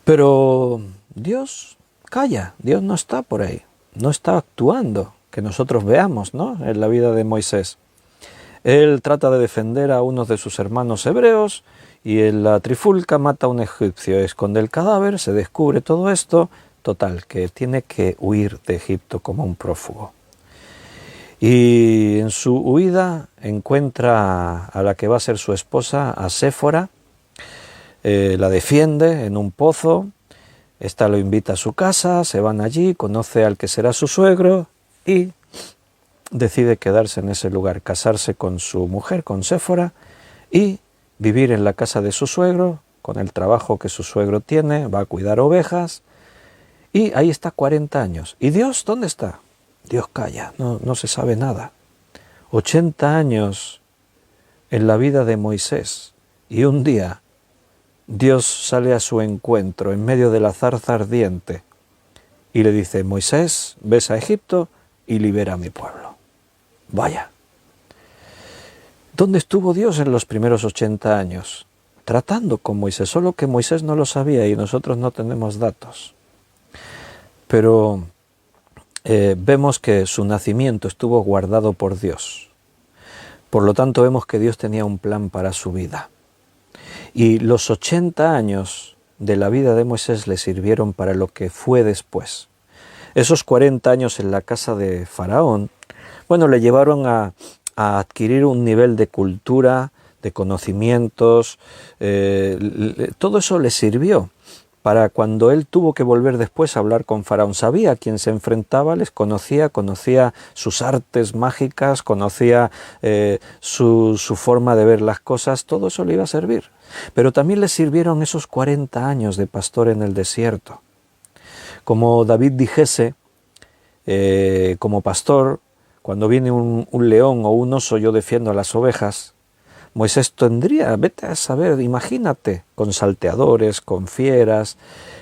Pero Dios calla, Dios no está por ahí, no está actuando, que nosotros veamos, ¿no?, en la vida de Moisés. Él trata de defender a uno de sus hermanos hebreos, y en la trifulca mata a un egipcio, esconde el cadáver, se descubre todo esto, total, que tiene que huir de Egipto como un prófugo. Y en su huida encuentra a la que va a ser su esposa, a Séfora, la defiende en un pozo, esta lo invita a su casa, se van allí, conoce al que será su suegro y decide quedarse en ese lugar, casarse con su mujer, con Séfora, y vivir en la casa de su suegro, con el trabajo que su suegro tiene, va a cuidar ovejas, y ahí está 40 años. ¿Y Dios dónde está? Dios calla, no se sabe nada. 80 años en la vida de Moisés, y un día Dios sale a su encuentro en medio de la zarza ardiente y le dice, Moisés, ves a Egipto y libera a mi pueblo. Vaya. ¿Dónde estuvo Dios en los primeros 80 años? Tratando con Moisés, solo que Moisés no lo sabía y nosotros no tenemos datos. Pero vemos que su nacimiento estuvo guardado por Dios. Por lo tanto, vemos que Dios tenía un plan para su vida. Y los 80 años de la vida de Moisés le sirvieron para lo que fue después. Esos 40 años en la casa de Faraón, bueno, le llevaron a adquirir un nivel de cultura, de conocimientos, todo eso le sirvió para cuando él tuvo que volver después a hablar con Faraón. Sabía a quién se enfrentaba, les conocía sus artes mágicas, conocía su forma de ver las cosas, todo eso le iba a servir. Pero también le sirvieron esos 40 años de pastor en el desierto. Como David dijese, como pastor, cuando viene un león o un oso, yo defiendo a las ovejas. Moisés tendría, vete a saber, imagínate, con salteadores, con fieras,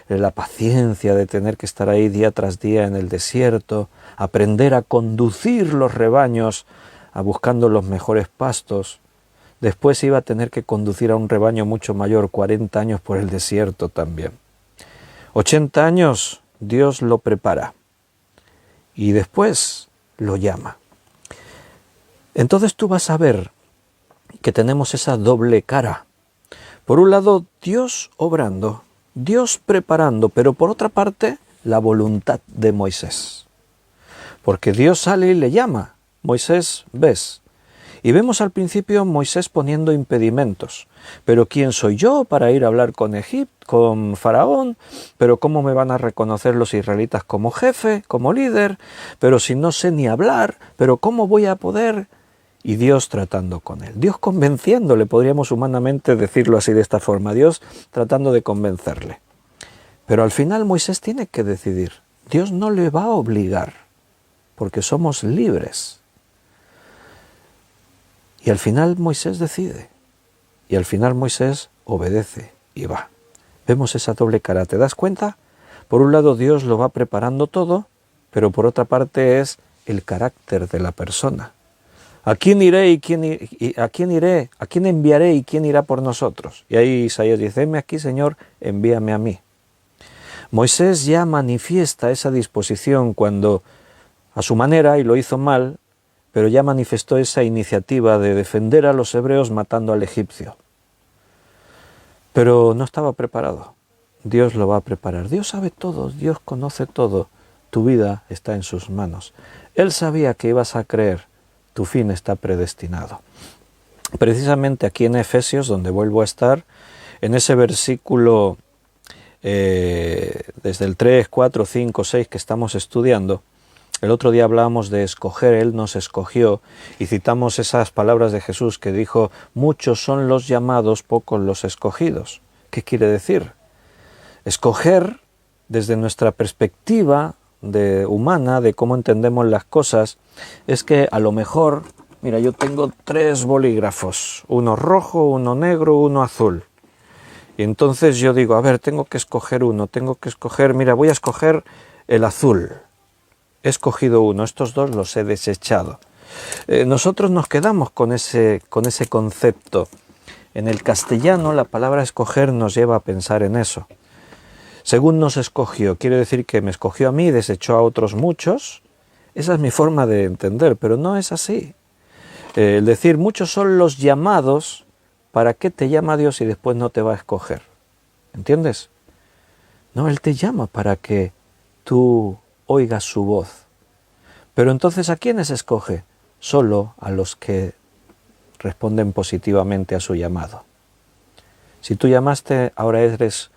la paciencia de tener que estar ahí día tras día en el desierto, aprender a conducir los rebaños, a buscando los mejores pastos. Después iba a tener que conducir a un rebaño mucho mayor, 40 años por el desierto también. 80 años, Dios lo prepara y después lo llama. Entonces tú vas a ver que tenemos esa doble cara. Por un lado, Dios obrando, Dios preparando, pero por otra parte, la voluntad de Moisés. Porque Dios sale y le llama, Moisés, ves. Y vemos al principio Moisés poniendo impedimentos. Pero ¿quién soy yo para ir a hablar con Faraón? ¿Pero cómo me van a reconocer los israelitas como jefe, como líder? Pero si no sé ni hablar, ¿pero cómo voy a poder? Y Dios tratando con él, Dios convenciéndole, podríamos humanamente decirlo así de esta forma, Dios tratando de convencerle. Pero al final Moisés tiene que decidir, Dios no le va a obligar, porque somos libres. Y al final Moisés decide, y al final Moisés obedece y va. Vemos esa doble cara, ¿te das cuenta? Por un lado Dios lo va preparando todo, pero por otra parte es el carácter de la persona. ¿A quién iré a quién enviaré y quién irá por nosotros? Y ahí Isaías dice, heme aquí, Señor, envíame a mí. Moisés ya manifiesta esa disposición cuando, a su manera, y lo hizo mal, pero ya manifestó esa iniciativa de defender a los hebreos matando al egipcio. Pero no estaba preparado. Dios lo va a preparar. Dios sabe todo, Dios conoce todo. Tu vida está en sus manos. Él sabía que ibas a creer. Tu fin está predestinado. Precisamente aquí en Efesios, donde vuelvo a estar, en ese versículo desde el 3, 4, 5, 6 que estamos estudiando, el otro día hablábamos de escoger, Él nos escogió, y citamos esas palabras de Jesús que dijo, muchos son los llamados, pocos los escogidos. ¿Qué quiere decir? Escoger desde nuestra perspectiva humana, de cómo entendemos las cosas, es que a lo mejor, mira, yo tengo 3 bolígrafos, uno rojo, uno negro, uno azul. Y entonces yo digo, a ver, tengo que escoger uno, mira, voy a escoger el azul. He escogido uno, estos 2 los he desechado. Nosotros nos quedamos con ese concepto. En el castellano la palabra escoger nos lleva a pensar en eso. Según nos escogió, quiere decir que me escogió a mí y desechó a otros muchos. Esa es mi forma de entender, pero no es así. El decir, muchos son los llamados, ¿para qué te llama Dios y después no te va a escoger? ¿Entiendes? No, Él te llama para que tú oigas su voz. Pero entonces, ¿a quiénes escoge? Solo a los que responden positivamente a su llamado. Si tú llamaste, ahora eres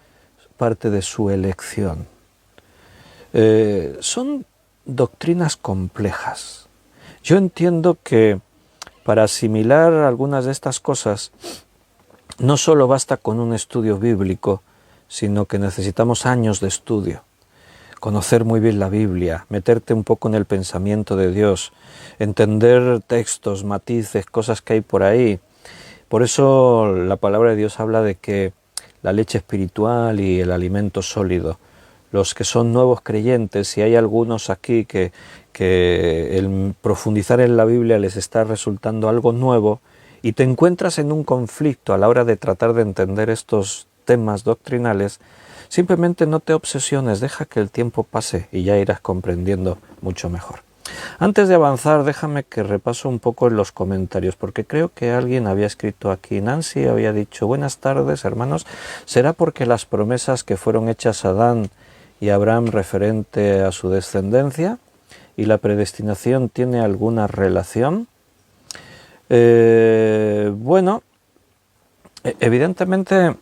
parte de su elección. Son doctrinas complejas. Yo entiendo que para asimilar algunas de estas cosas no solo basta con un estudio bíblico, sino que necesitamos años de estudio. Conocer muy bien la Biblia, meterte un poco en el pensamiento de Dios, entender textos, matices, cosas que hay por ahí. Por eso la palabra de Dios habla de que la leche espiritual y el alimento sólido. Los que son nuevos creyentes, si hay algunos aquí que el profundizar en la Biblia les está resultando algo nuevo y te encuentras en un conflicto a la hora de tratar de entender estos temas doctrinales, simplemente no te obsesiones, deja que el tiempo pase y ya irás comprendiendo mucho mejor. Antes de avanzar, déjame que repaso un poco en los comentarios, porque creo que alguien había escrito aquí. Nancy había dicho, buenas tardes, hermanos. ¿Será porque las promesas que fueron hechas a Adán y Abraham referente a su descendencia y la predestinación tiene alguna relación? Bueno, evidentemente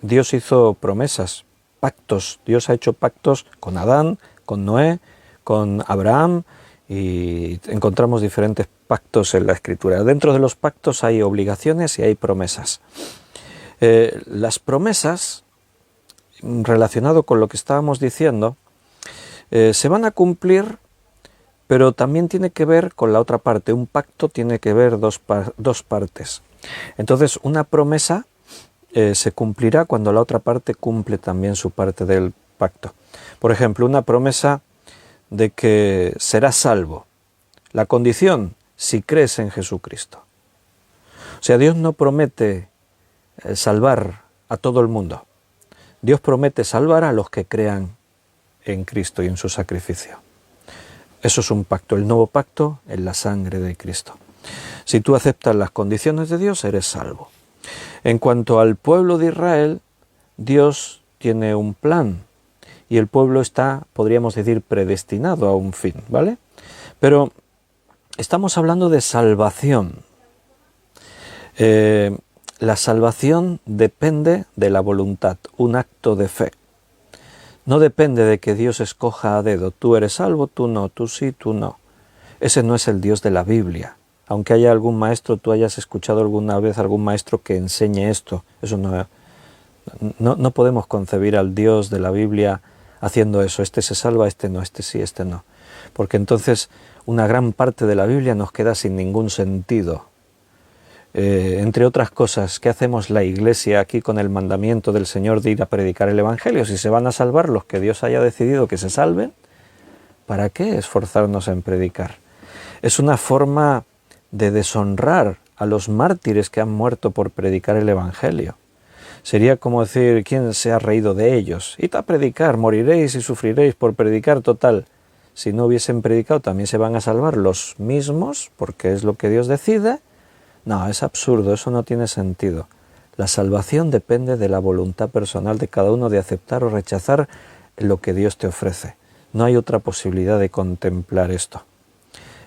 Dios hizo promesas, pactos. Dios ha hecho pactos con Adán, con Noé, con Abraham, y encontramos diferentes pactos en la Escritura. Dentro de los pactos hay obligaciones y hay promesas. Las promesas, relacionado con lo que estábamos diciendo, se van a cumplir, pero también tiene que ver con la otra parte. Un pacto tiene que ver dos partes. Entonces, una promesa se cumplirá cuando la otra parte cumple también su parte del pacto. Por ejemplo, una promesa de que serás salvo. La condición, si crees en Jesucristo. O sea, Dios no promete salvar a todo el mundo. Dios promete salvar a los que crean en Cristo y en su sacrificio. Eso es un pacto, el nuevo pacto en la sangre de Cristo. Si tú aceptas las condiciones de Dios, eres salvo. En cuanto al pueblo de Israel, Dios tiene un plan y el pueblo está, podríamos decir, predestinado a un fin, ¿vale? Pero estamos hablando de salvación. La salvación depende de la voluntad, un acto de fe. No depende de que Dios escoja a dedo, tú eres salvo, tú no, tú sí, tú no. Ese no es el Dios de la Biblia. Aunque haya algún maestro, tú hayas escuchado alguna vez algún maestro que enseñe esto, eso no podemos concebir al Dios de la Biblia haciendo eso. Este se salva, este no, este sí, este no. Porque entonces una gran parte de la Biblia nos queda sin ningún sentido. Entre otras cosas, ¿qué hacemos la Iglesia aquí con el mandamiento del Señor de ir a predicar el Evangelio? Si se van a salvar los que Dios haya decidido que se salven, ¿para qué esforzarnos en predicar? Es una forma de deshonrar a los mártires que han muerto por predicar el Evangelio. Sería como decir, ¿quién se ha reído de ellos? Id a predicar, moriréis y sufriréis por predicar, total. Si no hubiesen predicado, también se van a salvar los mismos, porque es lo que Dios decide. No, es absurdo, eso no tiene sentido. La salvación depende de la voluntad personal de cada uno de aceptar o rechazar lo que Dios te ofrece. No hay otra posibilidad de contemplar esto.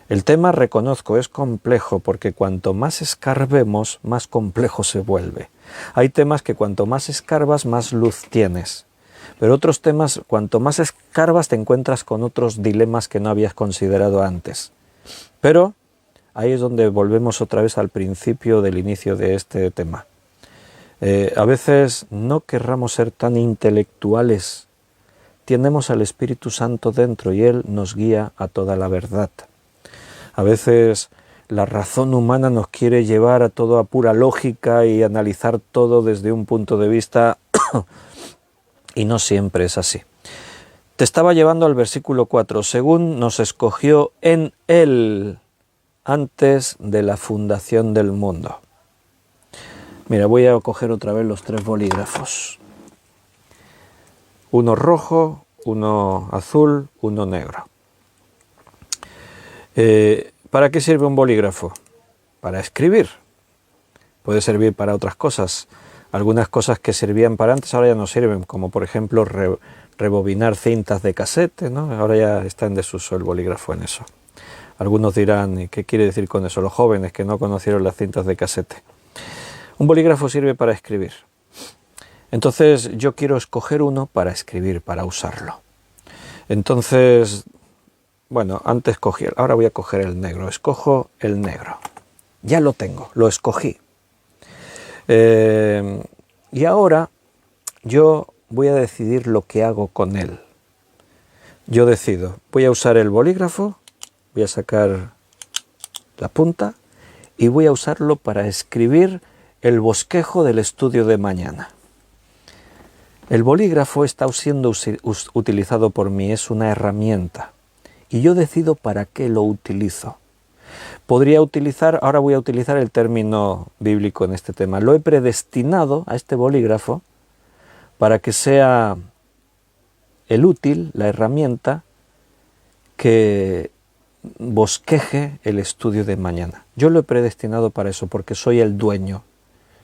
El tema, reconozco, es complejo porque cuanto más escarbemos, más complejo se vuelve. Hay temas que cuanto más escarbas, más luz tienes. Pero otros temas, cuanto más escarbas, te encuentras con otros dilemas que no habías considerado antes. Pero ahí es donde volvemos otra vez al principio del inicio de este tema. A veces no querramos ser tan intelectuales. Tenemos al Espíritu Santo dentro y Él nos guía a toda la verdad. A veces la razón humana nos quiere llevar a todo a pura lógica y analizar todo desde un punto de vista y no siempre es así. Te estaba llevando al versículo 4. Según nos escogió en Él antes de la fundación del mundo. Mira, voy a coger otra vez los 3 bolígrafos. Uno rojo, uno azul, uno negro. ¿Para qué sirve un bolígrafo? Para escribir. Puede servir para otras cosas. Algunas cosas que servían para antes ahora ya no sirven, como por ejemplo rebobinar cintas de casete, ¿no? Ahora ya está en desuso el bolígrafo en eso. Algunos dirán, ¿qué quiere decir con eso? Los jóvenes que no conocieron las cintas de casete. Un bolígrafo sirve para escribir. Entonces yo quiero escoger uno para escribir, para usarlo. Entonces, bueno, antes cogí, ahora voy a coger el negro. Escojo el negro. Ya lo tengo, lo escogí. Y ahora yo voy a decidir lo que hago con él. Yo decido, voy a usar el bolígrafo, voy a sacar la punta y voy a usarlo para escribir el bosquejo del estudio de mañana. El bolígrafo está siendo utilizado por mí, es una herramienta. Y yo decido para qué lo utilizo. Podría utilizar, ahora voy a utilizar el término bíblico en este tema. Lo he predestinado a este bolígrafo para que sea el útil, la herramienta que bosqueje el estudio de mañana. Yo lo he predestinado para eso porque soy el dueño.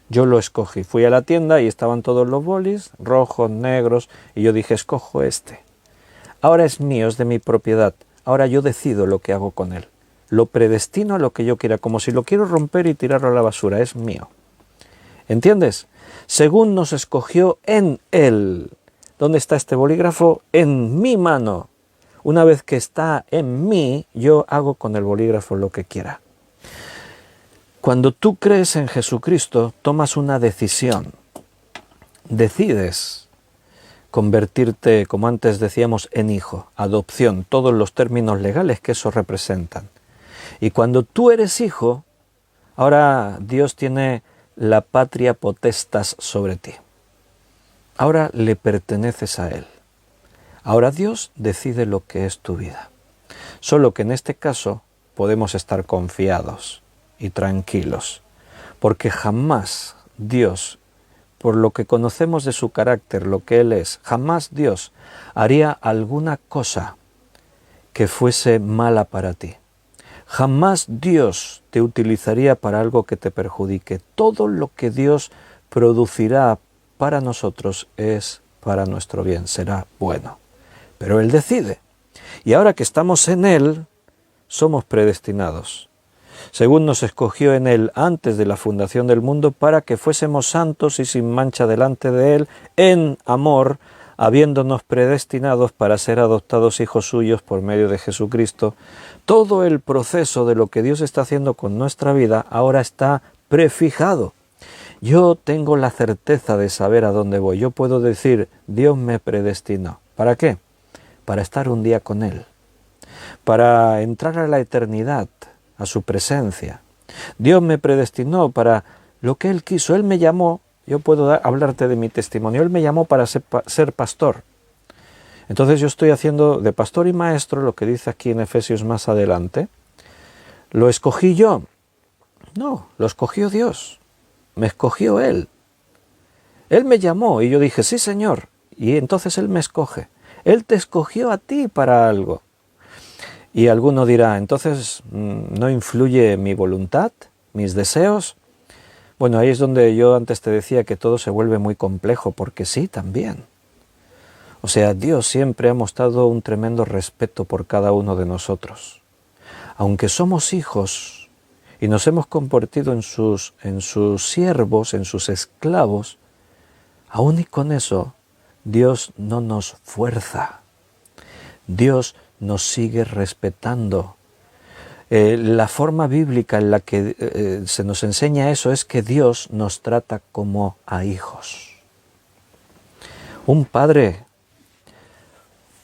Yo lo escogí. Fui a la tienda y estaban todos los bolis, rojos, negros, y yo dije, escojo este. Ahora es mío, es de mi propiedad. Ahora yo decido lo que hago con él. Lo predestino a lo que yo quiera, como si lo quiero romper y tirarlo a la basura, es mío. ¿Entiendes? según nos escogió en Él. ¿Dónde está este bolígrafo? En mi mano. Una vez que está en mí, yo hago con el bolígrafo lo que quiera. Cuando tú crees en Jesucristo, tomas una decisión. Decides convertirte, como antes decíamos, en hijo, adopción, todos los términos legales que eso representan. Y cuando tú eres hijo, ahora Dios tiene la patria potestas sobre ti. Ahora le perteneces a Él. Ahora Dios decide lo que es tu vida. Solo que en este caso podemos estar confiados y tranquilos, porque jamás Dios, por lo que conocemos de su carácter, lo que Él es, jamás Dios haría alguna cosa que fuese mala para ti. Jamás Dios te utilizaría para algo que te perjudique. Todo lo que Dios producirá para nosotros es para nuestro bien, será bueno. Pero Él decide. Y ahora que estamos en Él, somos predestinados. Según nos escogió en Él antes de la fundación del mundo, para que fuésemos santos y sin mancha delante de Él, en amor, habiéndonos predestinados para ser adoptados hijos suyos por medio de Jesucristo. Todo el proceso de lo que Dios está haciendo con nuestra vida ahora está prefijado. Yo tengo la certeza de saber a dónde voy. Yo puedo decir, Dios me predestinó. ¿Para qué? Para estar un día con Él, para entrar a la eternidad, a su presencia. Dios me predestinó para lo que Él quiso. Él me llamó, yo puedo hablarte de mi testimonio, Él me llamó para ser pastor. Entonces yo estoy haciendo de pastor y maestro lo que dice aquí en Efesios más adelante. ¿Lo escogí yo? No, lo escogió Dios. Me escogió Él. Él me llamó y yo dije, sí, Señor. Y entonces Él me escoge. Él te escogió a ti para algo. Y alguno dirá, entonces, ¿no influye mi voluntad, mis deseos? Bueno, ahí es donde yo antes te decía que todo se vuelve muy complejo, porque sí, también. O sea, Dios siempre ha mostrado un tremendo respeto por cada uno de nosotros. Aunque somos hijos y nos hemos convertido en sus siervos, en sus esclavos, aún y con eso, Dios no nos fuerza. Dios nos sigue respetando. La forma bíblica en la que se nos enseña eso es que Dios nos trata como a hijos. Un padre,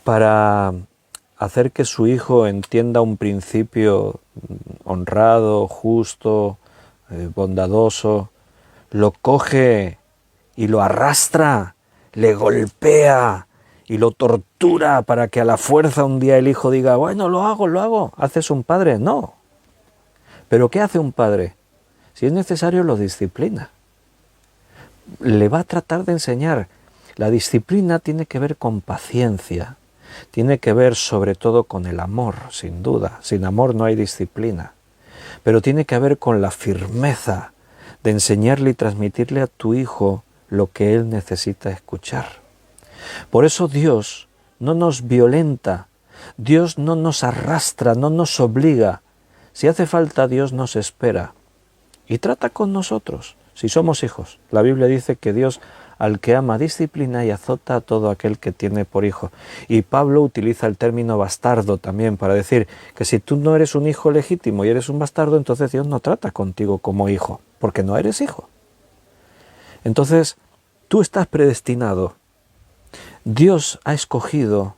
para hacer que su hijo entienda un principio honrado, justo, bondadoso, lo coge y lo arrastra, le golpea y lo tortura para que a la fuerza un día el hijo diga, bueno, lo hago. ¿Haces un padre? No. ¿Pero qué hace un padre? Si es necesario, lo disciplina. Le va a tratar de enseñar. La disciplina tiene que ver con paciencia, tiene que ver sobre todo con el amor, sin duda. Sin amor no hay disciplina. Pero tiene que ver con la firmeza de enseñarle y transmitirle a tu hijo lo que él necesita escuchar. Por eso Dios no nos violenta, Dios no nos arrastra, no nos obliga. Si hace falta, Dios nos espera y trata con nosotros, si somos hijos. La Biblia dice que Dios al que ama disciplina y azota a todo aquel que tiene por hijo. Y Pablo utiliza el término bastardo también para decir que si tú no eres un hijo legítimo y eres un bastardo, entonces Dios no trata contigo como hijo, porque no eres hijo. Entonces, tú estás predestinado. Dios ha escogido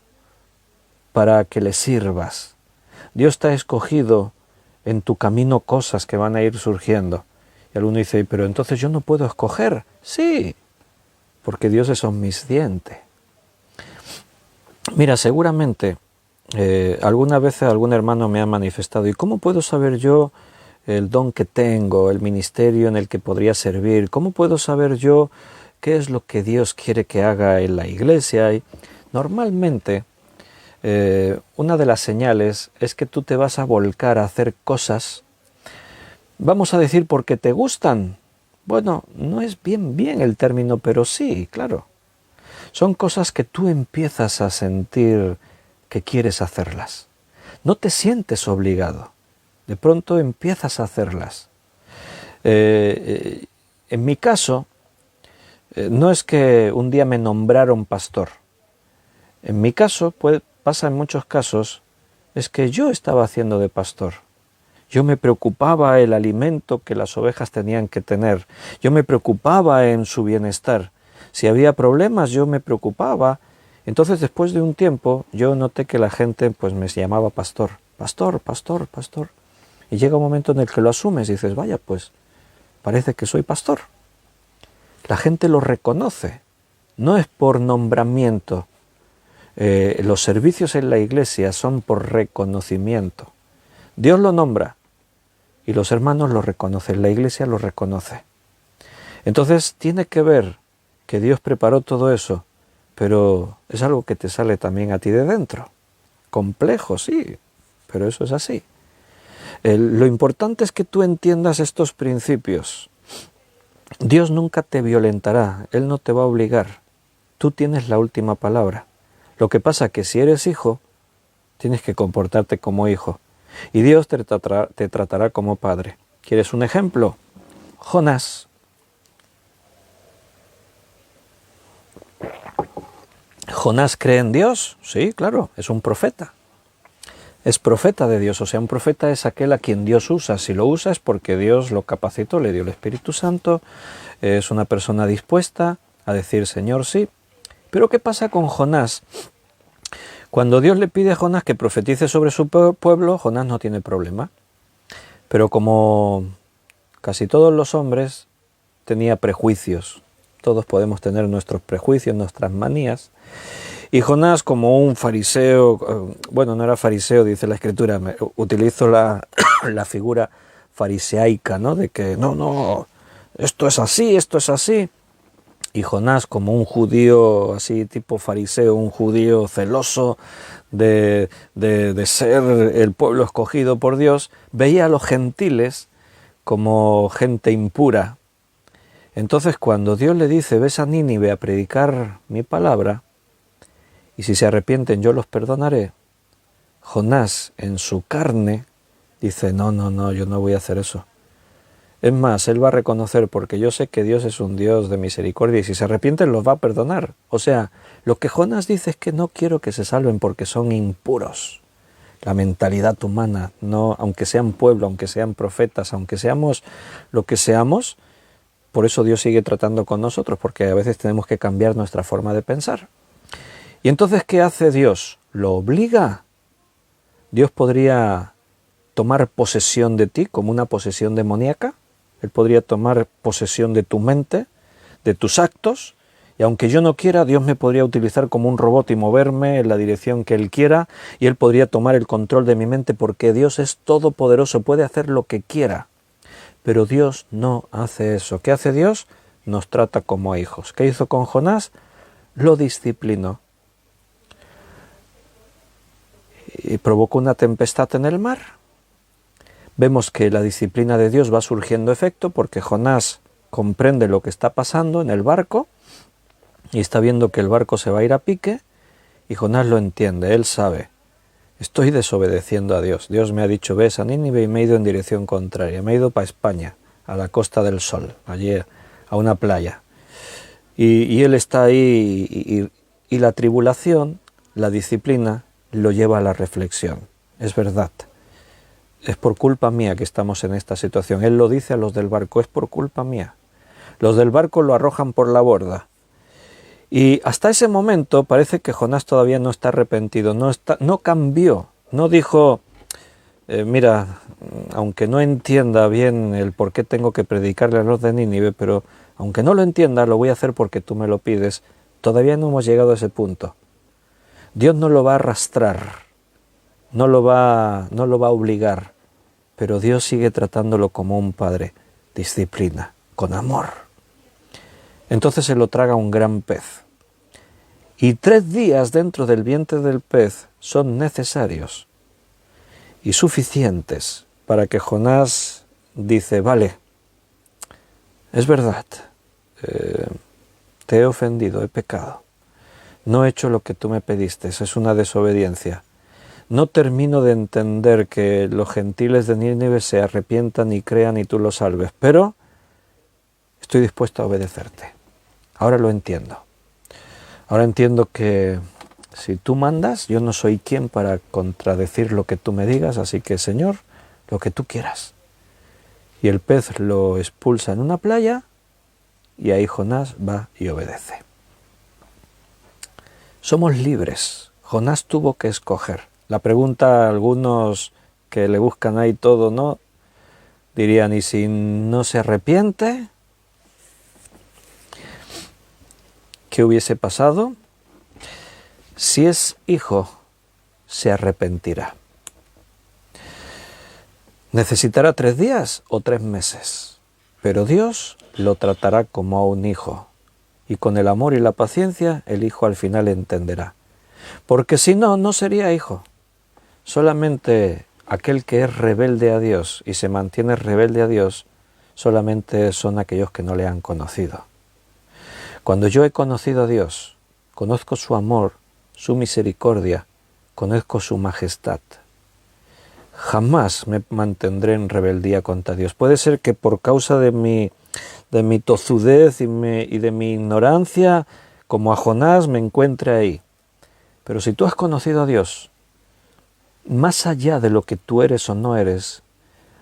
para que le sirvas. Dios te ha escogido en tu camino cosas que van a ir surgiendo. Y alguno dice, pero entonces yo no puedo escoger. Sí, porque Dios es omnisciente. Mira, seguramente alguna vez algún hermano me ha manifestado, ¿y cómo puedo saber yo el don que tengo, el ministerio en el que podría servir? ¿Cómo puedo saber yo qué es lo que Dios quiere que haga en la iglesia? Y normalmente, una de las señales es que tú te vas a volcar a hacer cosas, vamos a decir, porque te gustan. Bueno, no es bien el término, pero sí, claro. Son cosas que tú empiezas a sentir que quieres hacerlas. No te sientes obligado. De pronto empiezas a hacerlas. En mi caso, No es que un día me nombraron pastor. En mi caso, pasa en muchos casos, es que yo estaba haciendo de pastor. Yo me preocupaba el alimento que las ovejas tenían que tener. Yo me preocupaba en su bienestar. Si había problemas, yo me preocupaba. Entonces, después de un tiempo, yo noté que la gente pues me llamaba pastor. Pastor, pastor, pastor. Y llega un momento en el que lo asumes y dices, vaya, pues parece que soy pastor. La gente lo reconoce. No es por nombramiento. Los servicios en la iglesia son por reconocimiento. Dios lo nombra y los hermanos lo reconocen, la iglesia lo reconoce. Entonces tiene que ver que Dios preparó todo eso, pero es algo que te sale también a ti de dentro. Complejo, sí, pero eso es así. Lo importante es que tú entiendas estos principios. Dios nunca te violentará, Él no te va a obligar. Tú tienes la última palabra. Lo que pasa es que si eres hijo, tienes que comportarte como hijo. Y Dios te tratará como padre. ¿Quieres un ejemplo? Jonás. ¿Jonás cree en Dios? Sí, claro, es un profeta. Es profeta de Dios, o sea, un profeta es aquel a quien Dios usa. Si lo usa es porque Dios lo capacitó, le dio el Espíritu Santo, es una persona dispuesta a decir Señor sí. Pero ¿qué pasa con Jonás? Cuando Dios le pide a Jonás que profetice sobre su pueblo, Jonás no tiene problema. Pero como casi todos los hombres, tenía prejuicios. Todos podemos tener nuestros prejuicios, nuestras manías. Y Jonás, como un fariseo, bueno, no era fariseo, dice la Escritura, utilizo la figura fariseaica, ¿no? De que no, esto es así, esto es así. Y Jonás, como un judío así tipo fariseo, un judío celoso de ser el pueblo escogido por Dios, veía a los gentiles como gente impura. Entonces cuando Dios le dice, ves a Nínive a predicar mi palabra, y si se arrepienten yo los perdonaré, Jonás en su carne dice, no, yo no voy a hacer eso. Es más, él va a reconocer, porque yo sé que Dios es un Dios de misericordia y si se arrepienten los va a perdonar. O sea, lo que Jonás dice es que no quiero que se salven porque son impuros. La mentalidad humana, no, aunque sean pueblo, aunque sean profetas, aunque seamos lo que seamos, por eso Dios sigue tratando con nosotros, porque a veces tenemos que cambiar nuestra forma de pensar. Y entonces, ¿qué hace Dios? ¿Lo obliga? Dios podría tomar posesión de ti como una posesión demoníaca. Él podría tomar posesión de tu mente, de tus actos, y aunque yo no quiera, Dios me podría utilizar como un robot y moverme en la dirección que Él quiera, y Él podría tomar el control de mi mente porque Dios es todopoderoso, puede hacer lo que quiera. Pero Dios no hace eso. ¿Qué hace Dios? Nos trata como a hijos. ¿Qué hizo con Jonás? Lo disciplinó. Y provocó una tempestad en el mar. Vemos que la disciplina de Dios va surgiendo efecto porque Jonás comprende lo que está pasando en el barco y está viendo que el barco se va a ir a pique y Jonás lo entiende, él sabe, estoy desobedeciendo a Dios. Dios me ha dicho, ves a Nínive y me he ido en dirección contraria, me he ido para España, a la Costa del Sol, allí a una playa. Y él está ahí y la tribulación, la disciplina, lo lleva a la reflexión. Es verdad. Es por culpa mía que estamos en esta situación. Él lo dice a los del barco, es por culpa mía. Los del barco lo arrojan por la borda. Y hasta ese momento parece que Jonás todavía no está arrepentido, no cambió, no dijo, mira, aunque no entienda bien el por qué tengo que predicarle a los de Nínive, pero aunque no lo entienda, lo voy a hacer porque tú me lo pides. Todavía no hemos llegado a ese punto. Dios no lo va a arrastrar, no lo va a obligar, pero Dios sigue tratándolo como un padre, disciplina, con amor. Entonces se lo traga un gran pez. Y 3 días dentro del vientre del pez son necesarios y suficientes para que Jonás dice, vale, es verdad, te he ofendido, he pecado, no he hecho lo que tú me pediste, es una desobediencia. No termino de entender que los gentiles de Nínive se arrepientan y crean y tú los salves, pero estoy dispuesto a obedecerte. Ahora lo entiendo. Ahora entiendo que si tú mandas, yo no soy quien para contradecir lo que tú me digas, así que, Señor, lo que tú quieras. Y el pez lo expulsa en una playa y ahí Jonás va y obedece. Somos libres. Jonás tuvo que escoger. La pregunta a algunos que le buscan ahí todo, ¿no? Dirían, ¿y si no se arrepiente? ¿Qué hubiese pasado? Si es hijo, se arrepentirá. Necesitará 3 días o 3 meses, pero Dios lo tratará como a un hijo, y con el amor y la paciencia el hijo al final entenderá. Porque si no, no sería hijo. Solamente aquel que es rebelde a Dios y se mantiene rebelde a Dios, solamente son aquellos que no le han conocido. Cuando yo he conocido a Dios, conozco su amor, su misericordia, conozco su majestad. Jamás me mantendré en rebeldía contra Dios. Puede ser que por causa de mi tozudez y de mi ignorancia, como a Jonás, me encuentre ahí. Pero si tú has conocido a Dios, más allá de lo que tú eres o no eres,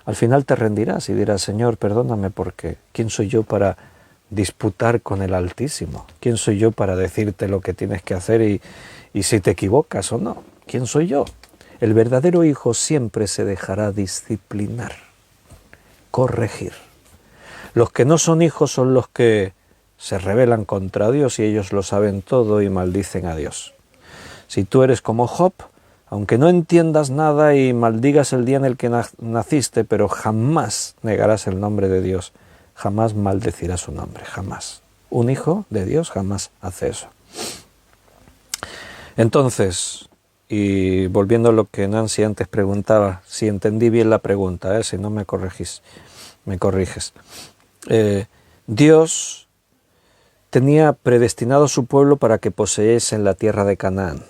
al final te rendirás y dirás, Señor, perdóname, porque ¿quién soy yo para disputar con el Altísimo? ¿Quién soy yo para decirte lo que tienes que hacer y si te equivocas o no? ¿Quién soy yo? El verdadero hijo siempre se dejará disciplinar, corregir. Los que no son hijos son los que se rebelan contra Dios y ellos lo saben todo y maldicen a Dios. Si tú eres como Job, aunque no entiendas nada y maldigas el día en el que naciste, pero jamás negarás el nombre de Dios, jamás maldecirás su nombre, jamás. Un hijo de Dios jamás hace eso. Entonces, y volviendo a lo que Nancy antes preguntaba, si entendí bien la pregunta, si no me corriges. Dios tenía predestinado a su pueblo para que poseyesen la tierra de Canaán.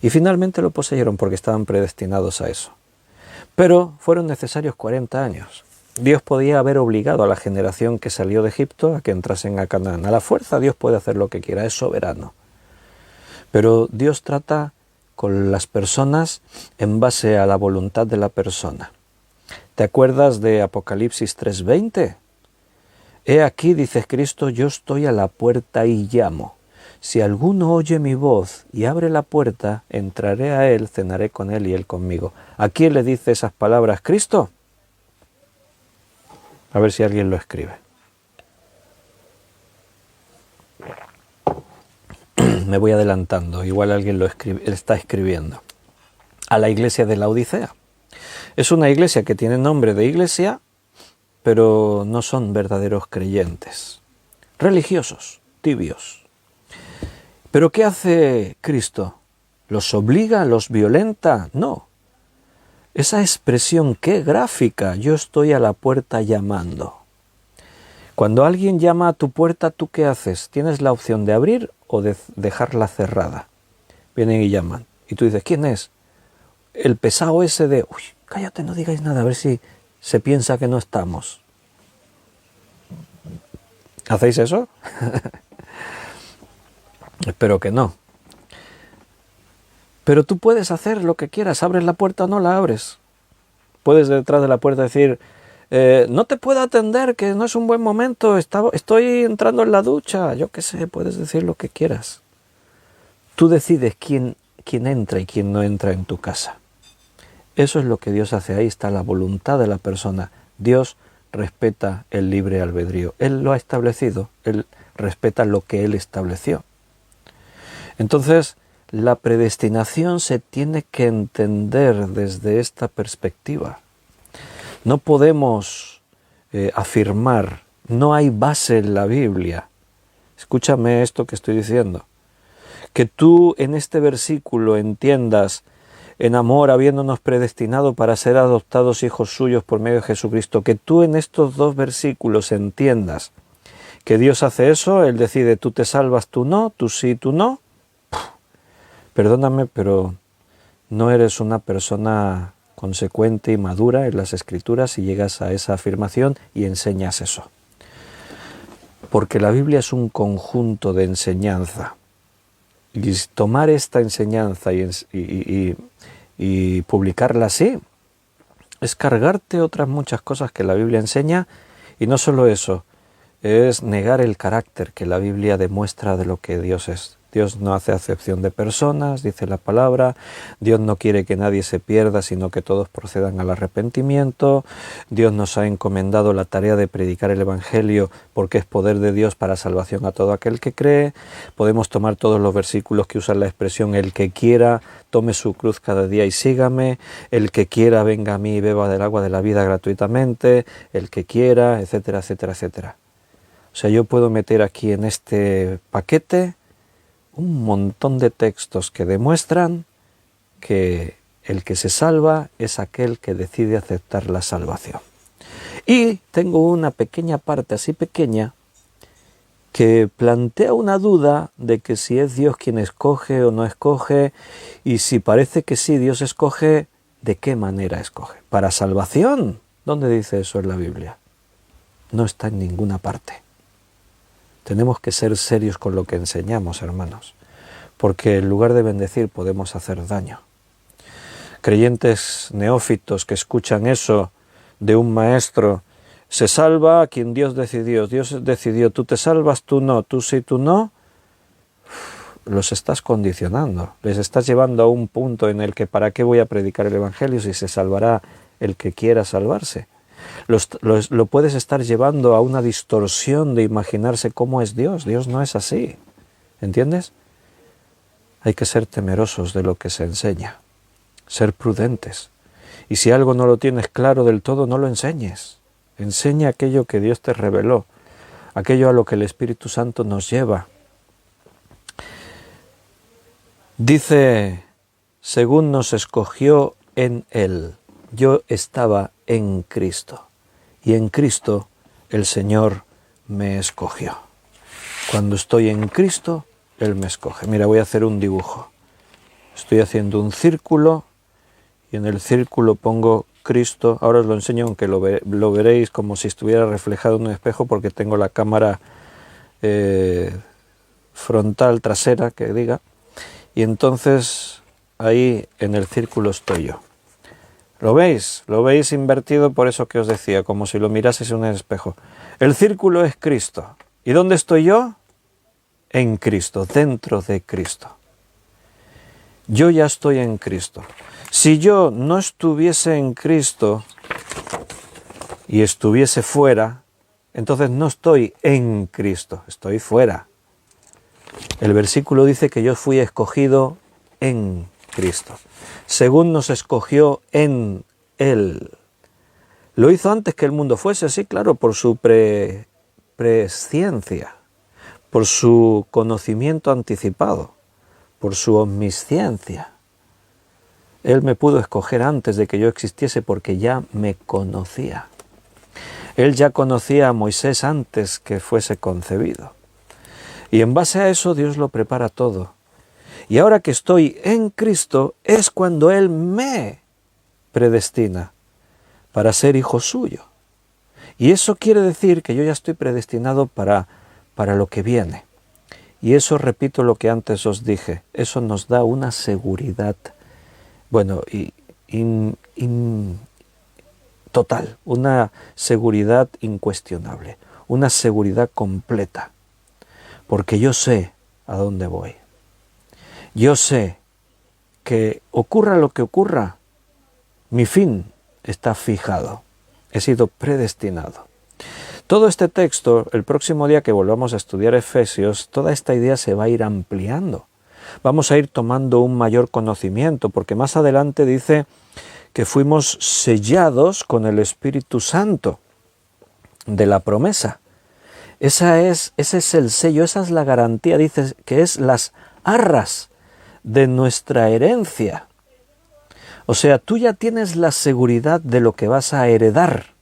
Y finalmente lo poseyeron porque estaban predestinados a eso. Pero fueron necesarios 40 años. Dios podía haber obligado a la generación que salió de Egipto a que entrasen a Canaán. A la fuerza Dios puede hacer lo que quiera, es soberano. Pero Dios trata con las personas en base a la voluntad de la persona. ¿Te acuerdas de Apocalipsis 3:20? He aquí, dice Cristo, yo estoy a la puerta y llamo. Si alguno oye mi voz y abre la puerta, entraré a él, cenaré con él y él conmigo. ¿A quién le dice esas palabras Cristo? A ver si alguien lo escribe. Me voy adelantando, igual alguien lo está escribiendo. A la iglesia de la Odisea. Es una iglesia que tiene nombre de iglesia, pero no son verdaderos creyentes. Religiosos, tibios. ¿Pero qué hace Cristo? ¿Los obliga? ¿Los violenta? No. Esa expresión, qué gráfica, yo estoy a la puerta llamando. Cuando alguien llama a tu puerta, ¿tú qué haces? Tienes la opción de abrir o de dejarla cerrada. Vienen y llaman. Y tú dices, ¿quién es? El pesado ese de, uy, cállate, no digáis nada, a ver si se piensa que no estamos. ¿Hacéis eso? Espero que no. Pero tú puedes hacer lo que quieras, abres la puerta o no la abres. Puedes detrás de la puerta decir, no te puedo atender, que no es un buen momento, estoy entrando en la ducha, yo qué sé, puedes decir lo que quieras. Tú decides quién entra y quién no entra en tu casa. Eso es lo que Dios hace, ahí está la voluntad de la persona. Dios respeta el libre albedrío, Él lo ha establecido, Él respeta lo que Él estableció. Entonces, la predestinación se tiene que entender desde esta perspectiva. No podemos afirmar, no hay base en la Biblia. Escúchame esto que estoy diciendo. Que tú en este versículo entiendas, en amor habiéndonos predestinado para ser adoptados hijos suyos por medio de Jesucristo, que tú en estos 2 versículos entiendas que Dios hace eso, Él decide, tú te salvas, tú no, tú sí, tú no. Perdóname, pero no eres una persona consecuente y madura en las Escrituras si llegas a esa afirmación y enseñas eso. porque la Biblia es un conjunto de enseñanza. Y tomar esta enseñanza y publicarla así es cargarte otras muchas cosas que la Biblia enseña, y no solo eso, es negar el carácter que la Biblia demuestra de lo que Dios es. Dios no hace acepción de personas, dice la palabra. Dios no quiere que nadie se pierda, sino que todos procedan al arrepentimiento. Dios nos ha encomendado la tarea de predicar el Evangelio porque es poder de Dios para salvación a todo aquel que cree. Podemos tomar todos los versículos que usan la expresión el que quiera, tome su cruz cada día y sígame. El que quiera, venga a mí y beba del agua de la vida gratuitamente. El que quiera, etcétera, etcétera, etcétera. O sea, yo puedo meter aquí en este paquete un montón de textos que demuestran que el que se salva es aquel que decide aceptar la salvación. Y tengo una pequeña parte así pequeña que plantea una duda de que si es Dios quien escoge o no escoge, y si parece que sí, Dios escoge, ¿de qué manera escoge? ¿Para salvación? ¿Dónde dice eso en la Biblia? No está en ninguna parte. Tenemos que ser serios con lo que enseñamos, hermanos, porque en lugar de bendecir podemos hacer daño. Creyentes neófitos que escuchan eso de un maestro, se salva a quien Dios decidió, tú te salvas, tú no, tú sí, tú no, los estás condicionando, les estás llevando a un punto en el que ¿para qué voy a predicar el Evangelio si se salvará el que quiera salvarse? Lo puedes estar llevando a una distorsión de imaginarse cómo es Dios. Dios no es así, ¿entiendes? Hay que ser temerosos de lo que se enseña, ser prudentes. Y si algo no lo tienes claro del todo, no lo enseñes. Enseña aquello que Dios te reveló, aquello a lo que el Espíritu Santo nos lleva. Dice, según nos escogió en Él. Yo estaba en Cristo, y en Cristo el Señor me escogió. Cuando estoy en Cristo, Él me escoge. Mira, voy a hacer un dibujo. Estoy haciendo un círculo, y en el círculo pongo Cristo. Ahora os lo enseño, aunque lo veréis como si estuviera reflejado en un espejo, porque tengo la cámara frontal, trasera, que diga. Y entonces ahí en el círculo estoy yo. ¿Lo veis? Lo veis invertido, por eso que os decía, como si lo miraseis en un espejo. El círculo es Cristo. ¿Y dónde estoy yo? En Cristo, dentro de Cristo. Yo ya estoy en Cristo. Si yo no estuviese en Cristo y estuviese fuera, entonces no estoy en Cristo, estoy fuera. El versículo dice que yo fui escogido en Cristo, según nos escogió en Él. ¿Lo hizo antes que el mundo fuese? Sí, claro, por su presciencia, por su conocimiento anticipado, por su omnisciencia. Él me pudo escoger antes de que yo existiese porque ya me conocía. Él ya conocía a Moisés antes que fuese concebido. Y en base a eso Dios lo prepara todo. Y ahora que estoy en Cristo es cuando Él me predestina para ser hijo suyo. Y eso quiere decir que yo ya estoy predestinado para lo que viene. Y eso, repito lo que antes os dije, eso nos da una seguridad, total, una seguridad incuestionable, una seguridad completa. Porque yo sé a dónde voy. Yo sé que ocurra lo que ocurra, mi fin está fijado. He sido predestinado. Todo este texto, el próximo día que volvamos a estudiar Efesios, toda esta idea se va a ir ampliando. Vamos a ir tomando un mayor conocimiento, porque más adelante dice que fuimos sellados con el Espíritu Santo de la promesa. Ese es el sello, esa es la garantía, dice que es las arras de nuestra herencia. O sea, tú ya tienes la seguridad de lo que vas a heredar.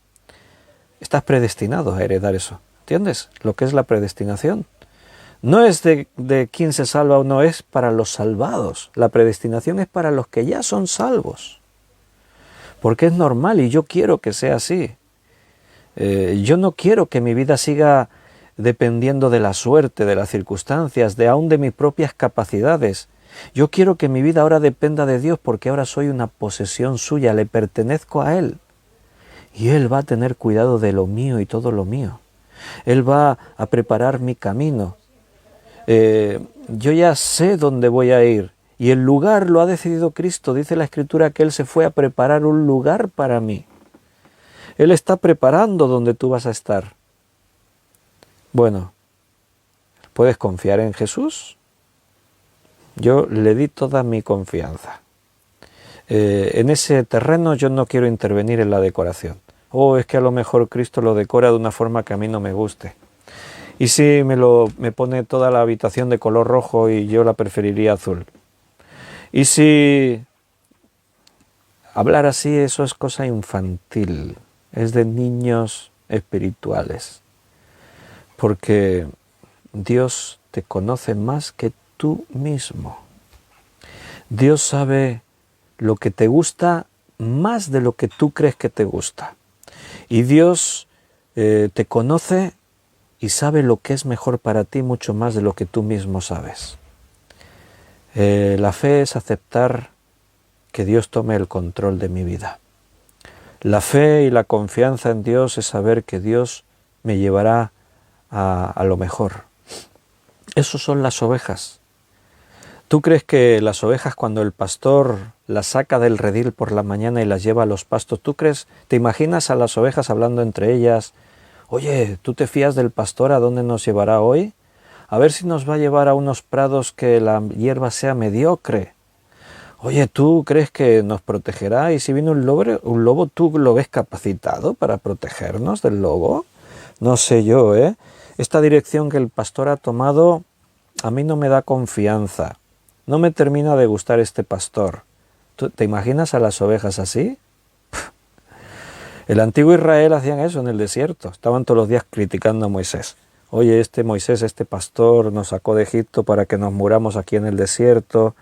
Estás predestinado a heredar eso. ¿Entiendes lo que es la predestinación? No es de quién se salva o no, es para los salvados. La predestinación es para los que ya son salvos. Porque es normal y yo quiero que sea así. Yo no quiero que mi vida siga dependiendo de la suerte, de las circunstancias, aún de mis propias capacidades. Yo quiero que mi vida ahora dependa de Dios porque ahora soy una posesión suya, le pertenezco a Él. Y Él va a tener cuidado de lo mío y todo lo mío. Él va a preparar mi camino. Yo ya sé dónde voy a ir y el lugar lo ha decidido Cristo. Dice la Escritura que Él se fue a preparar un lugar para mí. Él está preparando donde tú vas a estar. Bueno, ¿puedes confiar en Jesús? Yo le di toda mi confianza. En ese terreno yo no quiero intervenir en la decoración. Es que a lo mejor Cristo lo decora de una forma que a mí no me guste. ¿Y si me pone toda la habitación de color rojo y yo la preferiría azul? ¿Y si hablar así, eso es cosa infantil? Es de niños espirituales. Porque Dios te conoce más que tú mismo. Dios sabe lo que te gusta más de lo que tú crees que te gusta. Y Dios te conoce y sabe lo que es mejor para ti mucho más de lo que tú mismo sabes. La fe es aceptar que Dios tome el control de mi vida. La fe y la confianza en Dios es saber que Dios me llevará a lo mejor. Esos son las ovejas. ¿Tú crees que las ovejas, cuando el pastor las saca del redil por la mañana y las lleva a los pastos, te imaginas a las ovejas hablando entre ellas? Oye, ¿tú te fías del pastor a dónde nos llevará hoy? A ver si nos va a llevar a unos prados que la hierba sea mediocre. Oye, ¿tú crees que nos protegerá? Y si viene un lobo, ¿tú lo ves capacitado para protegernos del lobo? No sé yo, ¿eh? Esta dirección que el pastor ha tomado a mí no me da confianza. No me termina de gustar este pastor. ¿Tú te imaginas a las ovejas así? El antiguo Israel hacían eso en el desierto. Estaban todos los días criticando a Moisés. Oye, este Moisés, este pastor, nos sacó de Egipto para que nos muramos aquí en el desierto.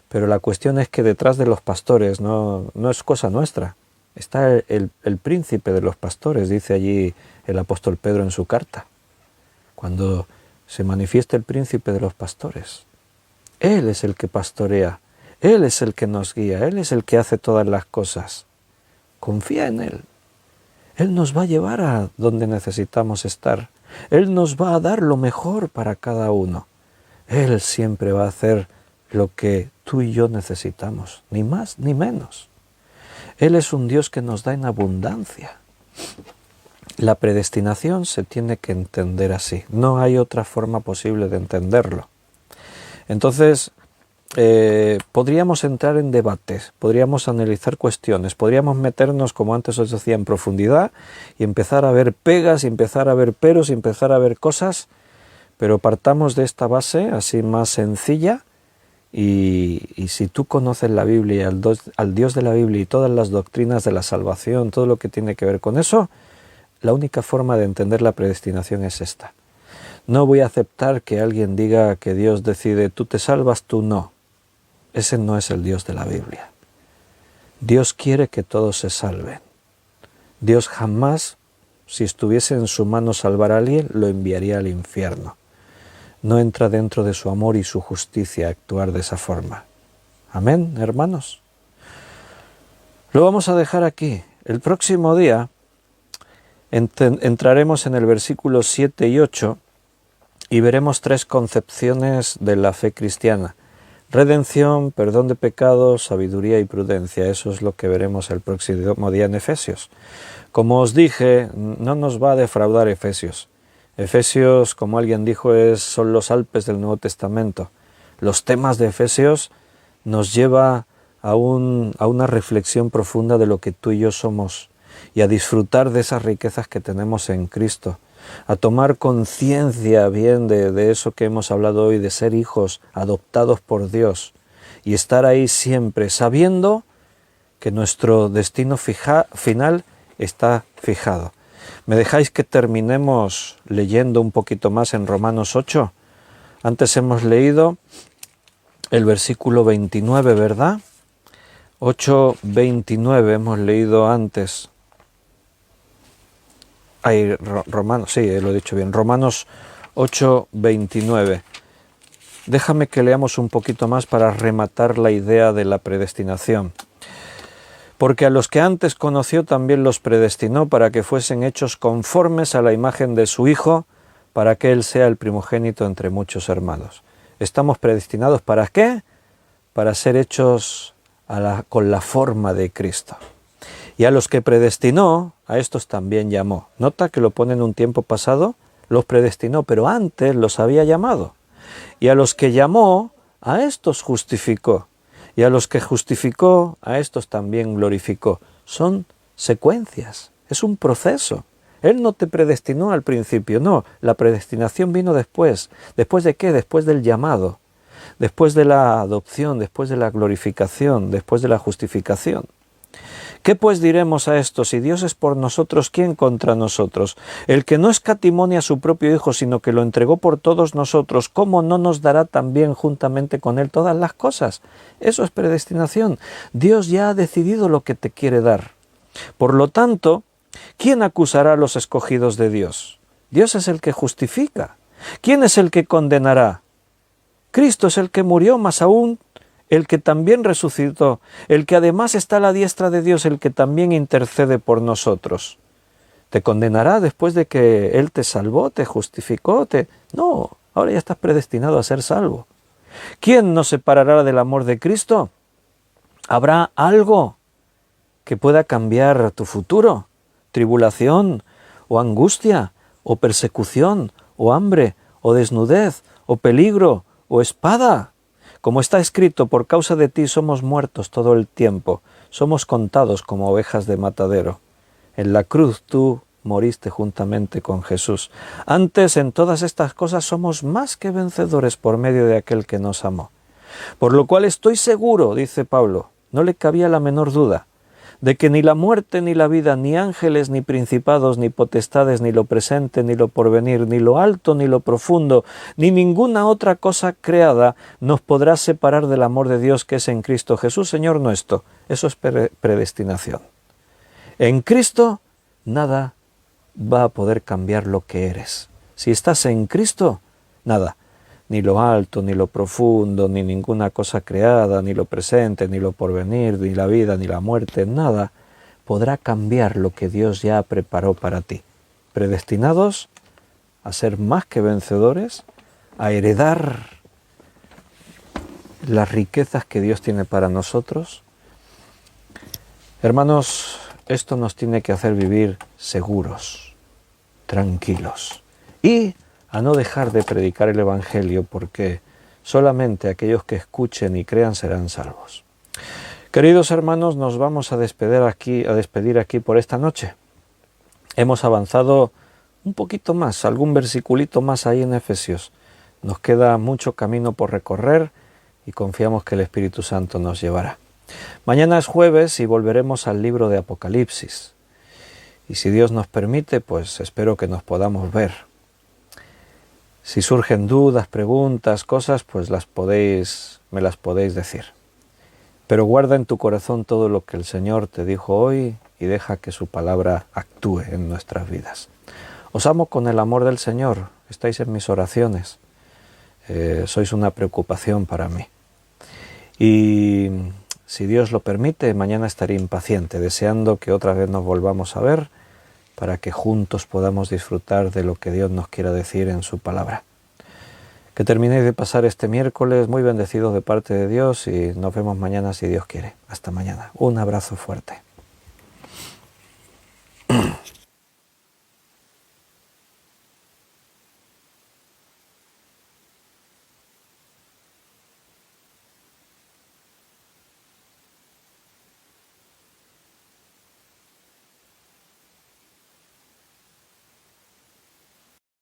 Pero la cuestión es que detrás de los pastores no es cosa nuestra. Está el príncipe de los pastores, dice allí el apóstol Pedro en su carta. Cuando se manifiesta el príncipe de los pastores. Él es el que pastorea, Él es el que nos guía, Él es el que hace todas las cosas. Confía en Él. Él nos va a llevar a donde necesitamos estar. Él nos va a dar lo mejor para cada uno. Él siempre va a hacer lo que tú y yo necesitamos, ni más ni menos. Él es un Dios que nos da en abundancia. La predestinación se tiene que entender así. No hay otra forma posible de entenderlo. Entonces, podríamos entrar en debates, podríamos analizar cuestiones, podríamos meternos, como antes os decía, en profundidad y empezar a ver pegas, y empezar a ver peros, y empezar a ver cosas, pero partamos de esta base así más sencilla y si tú conoces la Biblia, al Dios de la Biblia y todas las doctrinas de la salvación, todo lo que tiene que ver con eso, la única forma de entender la predestinación es esta. No voy a aceptar que alguien diga que Dios decide, tú te salvas, tú no. Ese no es el Dios de la Biblia. Dios quiere que todos se salven. Dios jamás, si estuviese en su mano salvar a alguien, lo enviaría al infierno. No entra dentro de su amor y su justicia actuar de esa forma. Amén, hermanos. Lo vamos a dejar aquí. El próximo día entraremos en el versículo 7 y 8 y veremos 3 concepciones de la fe cristiana. Redención, perdón de pecados, sabiduría y prudencia. Eso es lo que veremos el próximo día en Efesios. Como os dije, no nos va a defraudar Efesios. Efesios, como alguien dijo, son los Alpes del Nuevo Testamento. Los temas de Efesios nos lleva a una reflexión profunda de lo que tú y yo somos y a disfrutar de esas riquezas que tenemos en Cristo, a tomar conciencia bien de eso que hemos hablado hoy, de ser hijos adoptados por Dios y estar ahí siempre sabiendo que nuestro destino final está fijado. ¿Me dejáis que terminemos leyendo un poquito más en Romanos 8? Antes hemos leído el versículo 29, ¿verdad? 8:29 hemos leído antes. Romanos, sí, lo he dicho bien, Romanos 8:29. Déjame que leamos un poquito más para rematar la idea de la predestinación. Porque a los que antes conoció también los predestinó para que fuesen hechos conformes a la imagen de su Hijo, para que Él sea el primogénito entre muchos hermanos. ¿Estamos predestinados para qué? Para ser hechos con la forma de Cristo. Y a los que predestinó, a estos también llamó. Nota que lo pone en un tiempo pasado, los predestinó, pero antes los había llamado. Y a los que llamó, a estos justificó. Y a los que justificó, a estos también glorificó. Son secuencias, es un proceso. Él no te predestinó al principio, no, la predestinación vino después. ¿Después de qué? Después del llamado, después de la adopción, después de la glorificación, después de la justificación. ¿Qué pues diremos a esto? Si Dios es por nosotros, ¿quién contra nosotros? El que no escatimó a su propio Hijo, sino que lo entregó por todos nosotros, ¿cómo no nos dará también juntamente con Él todas las cosas? Eso es predestinación. Dios ya ha decidido lo que te quiere dar. Por lo tanto, ¿quién acusará a los escogidos de Dios? Dios es el que justifica. ¿Quién es el que condenará? Cristo es el que murió, más aún el que también resucitó, el que además está a la diestra de Dios, el que también intercede por nosotros. ¿Te condenará después de que Él te salvó, te justificó? No, ahora ya estás predestinado a ser salvo. ¿Quién nos separará del amor de Cristo? ¿Habrá algo que pueda cambiar tu futuro? ¿Tribulación, o angustia, o persecución, o hambre, o desnudez, o peligro, o espada? Como está escrito, por causa de ti somos muertos todo el tiempo, somos contados como ovejas de matadero. En la cruz tú moriste juntamente con Jesús. Antes, en todas estas cosas somos más que vencedores por medio de aquel que nos amó. Por lo cual estoy seguro, dice Pablo, no le cabía la menor duda, de que ni la muerte ni la vida, ni ángeles, ni principados, ni potestades, ni lo presente, ni lo porvenir, ni lo alto, ni lo profundo, ni ninguna otra cosa creada nos podrá separar del amor de Dios que es en Cristo Jesús, Señor nuestro. Eso es predestinación. En Cristo nada va a poder cambiar lo que eres. Si estás en Cristo, nada. Ni lo alto, ni lo profundo, ni ninguna cosa creada, ni lo presente, ni lo porvenir, ni la vida, ni la muerte, nada podrá cambiar lo que Dios ya preparó para ti. Predestinados a ser más que vencedores, a heredar las riquezas que Dios tiene para nosotros. Hermanos, esto nos tiene que hacer vivir seguros, tranquilos y a no dejar de predicar el Evangelio, porque solamente aquellos que escuchen y crean serán salvos. Queridos hermanos, nos vamos a despedir aquí por esta noche. Hemos avanzado un poquito más, algún versiculito más ahí en Efesios. Nos queda mucho camino por recorrer y confiamos que el Espíritu Santo nos llevará. Mañana es jueves y volveremos al libro de Apocalipsis. Y si Dios nos permite, pues espero que nos podamos ver. Si surgen dudas, preguntas, cosas, pues me las podéis decir. Pero guarda en tu corazón todo lo que el Señor te dijo hoy y deja que su palabra actúe en nuestras vidas. Os amo con el amor del Señor, estáis en mis oraciones, sois una preocupación para mí. Y si Dios lo permite, mañana estaré impaciente, deseando que otra vez nos volvamos a ver, para que juntos podamos disfrutar de lo que Dios nos quiera decir en su palabra. Que terminéis de pasar este miércoles muy bendecidos de parte de Dios y nos vemos mañana si Dios quiere. Hasta mañana. Un abrazo fuerte.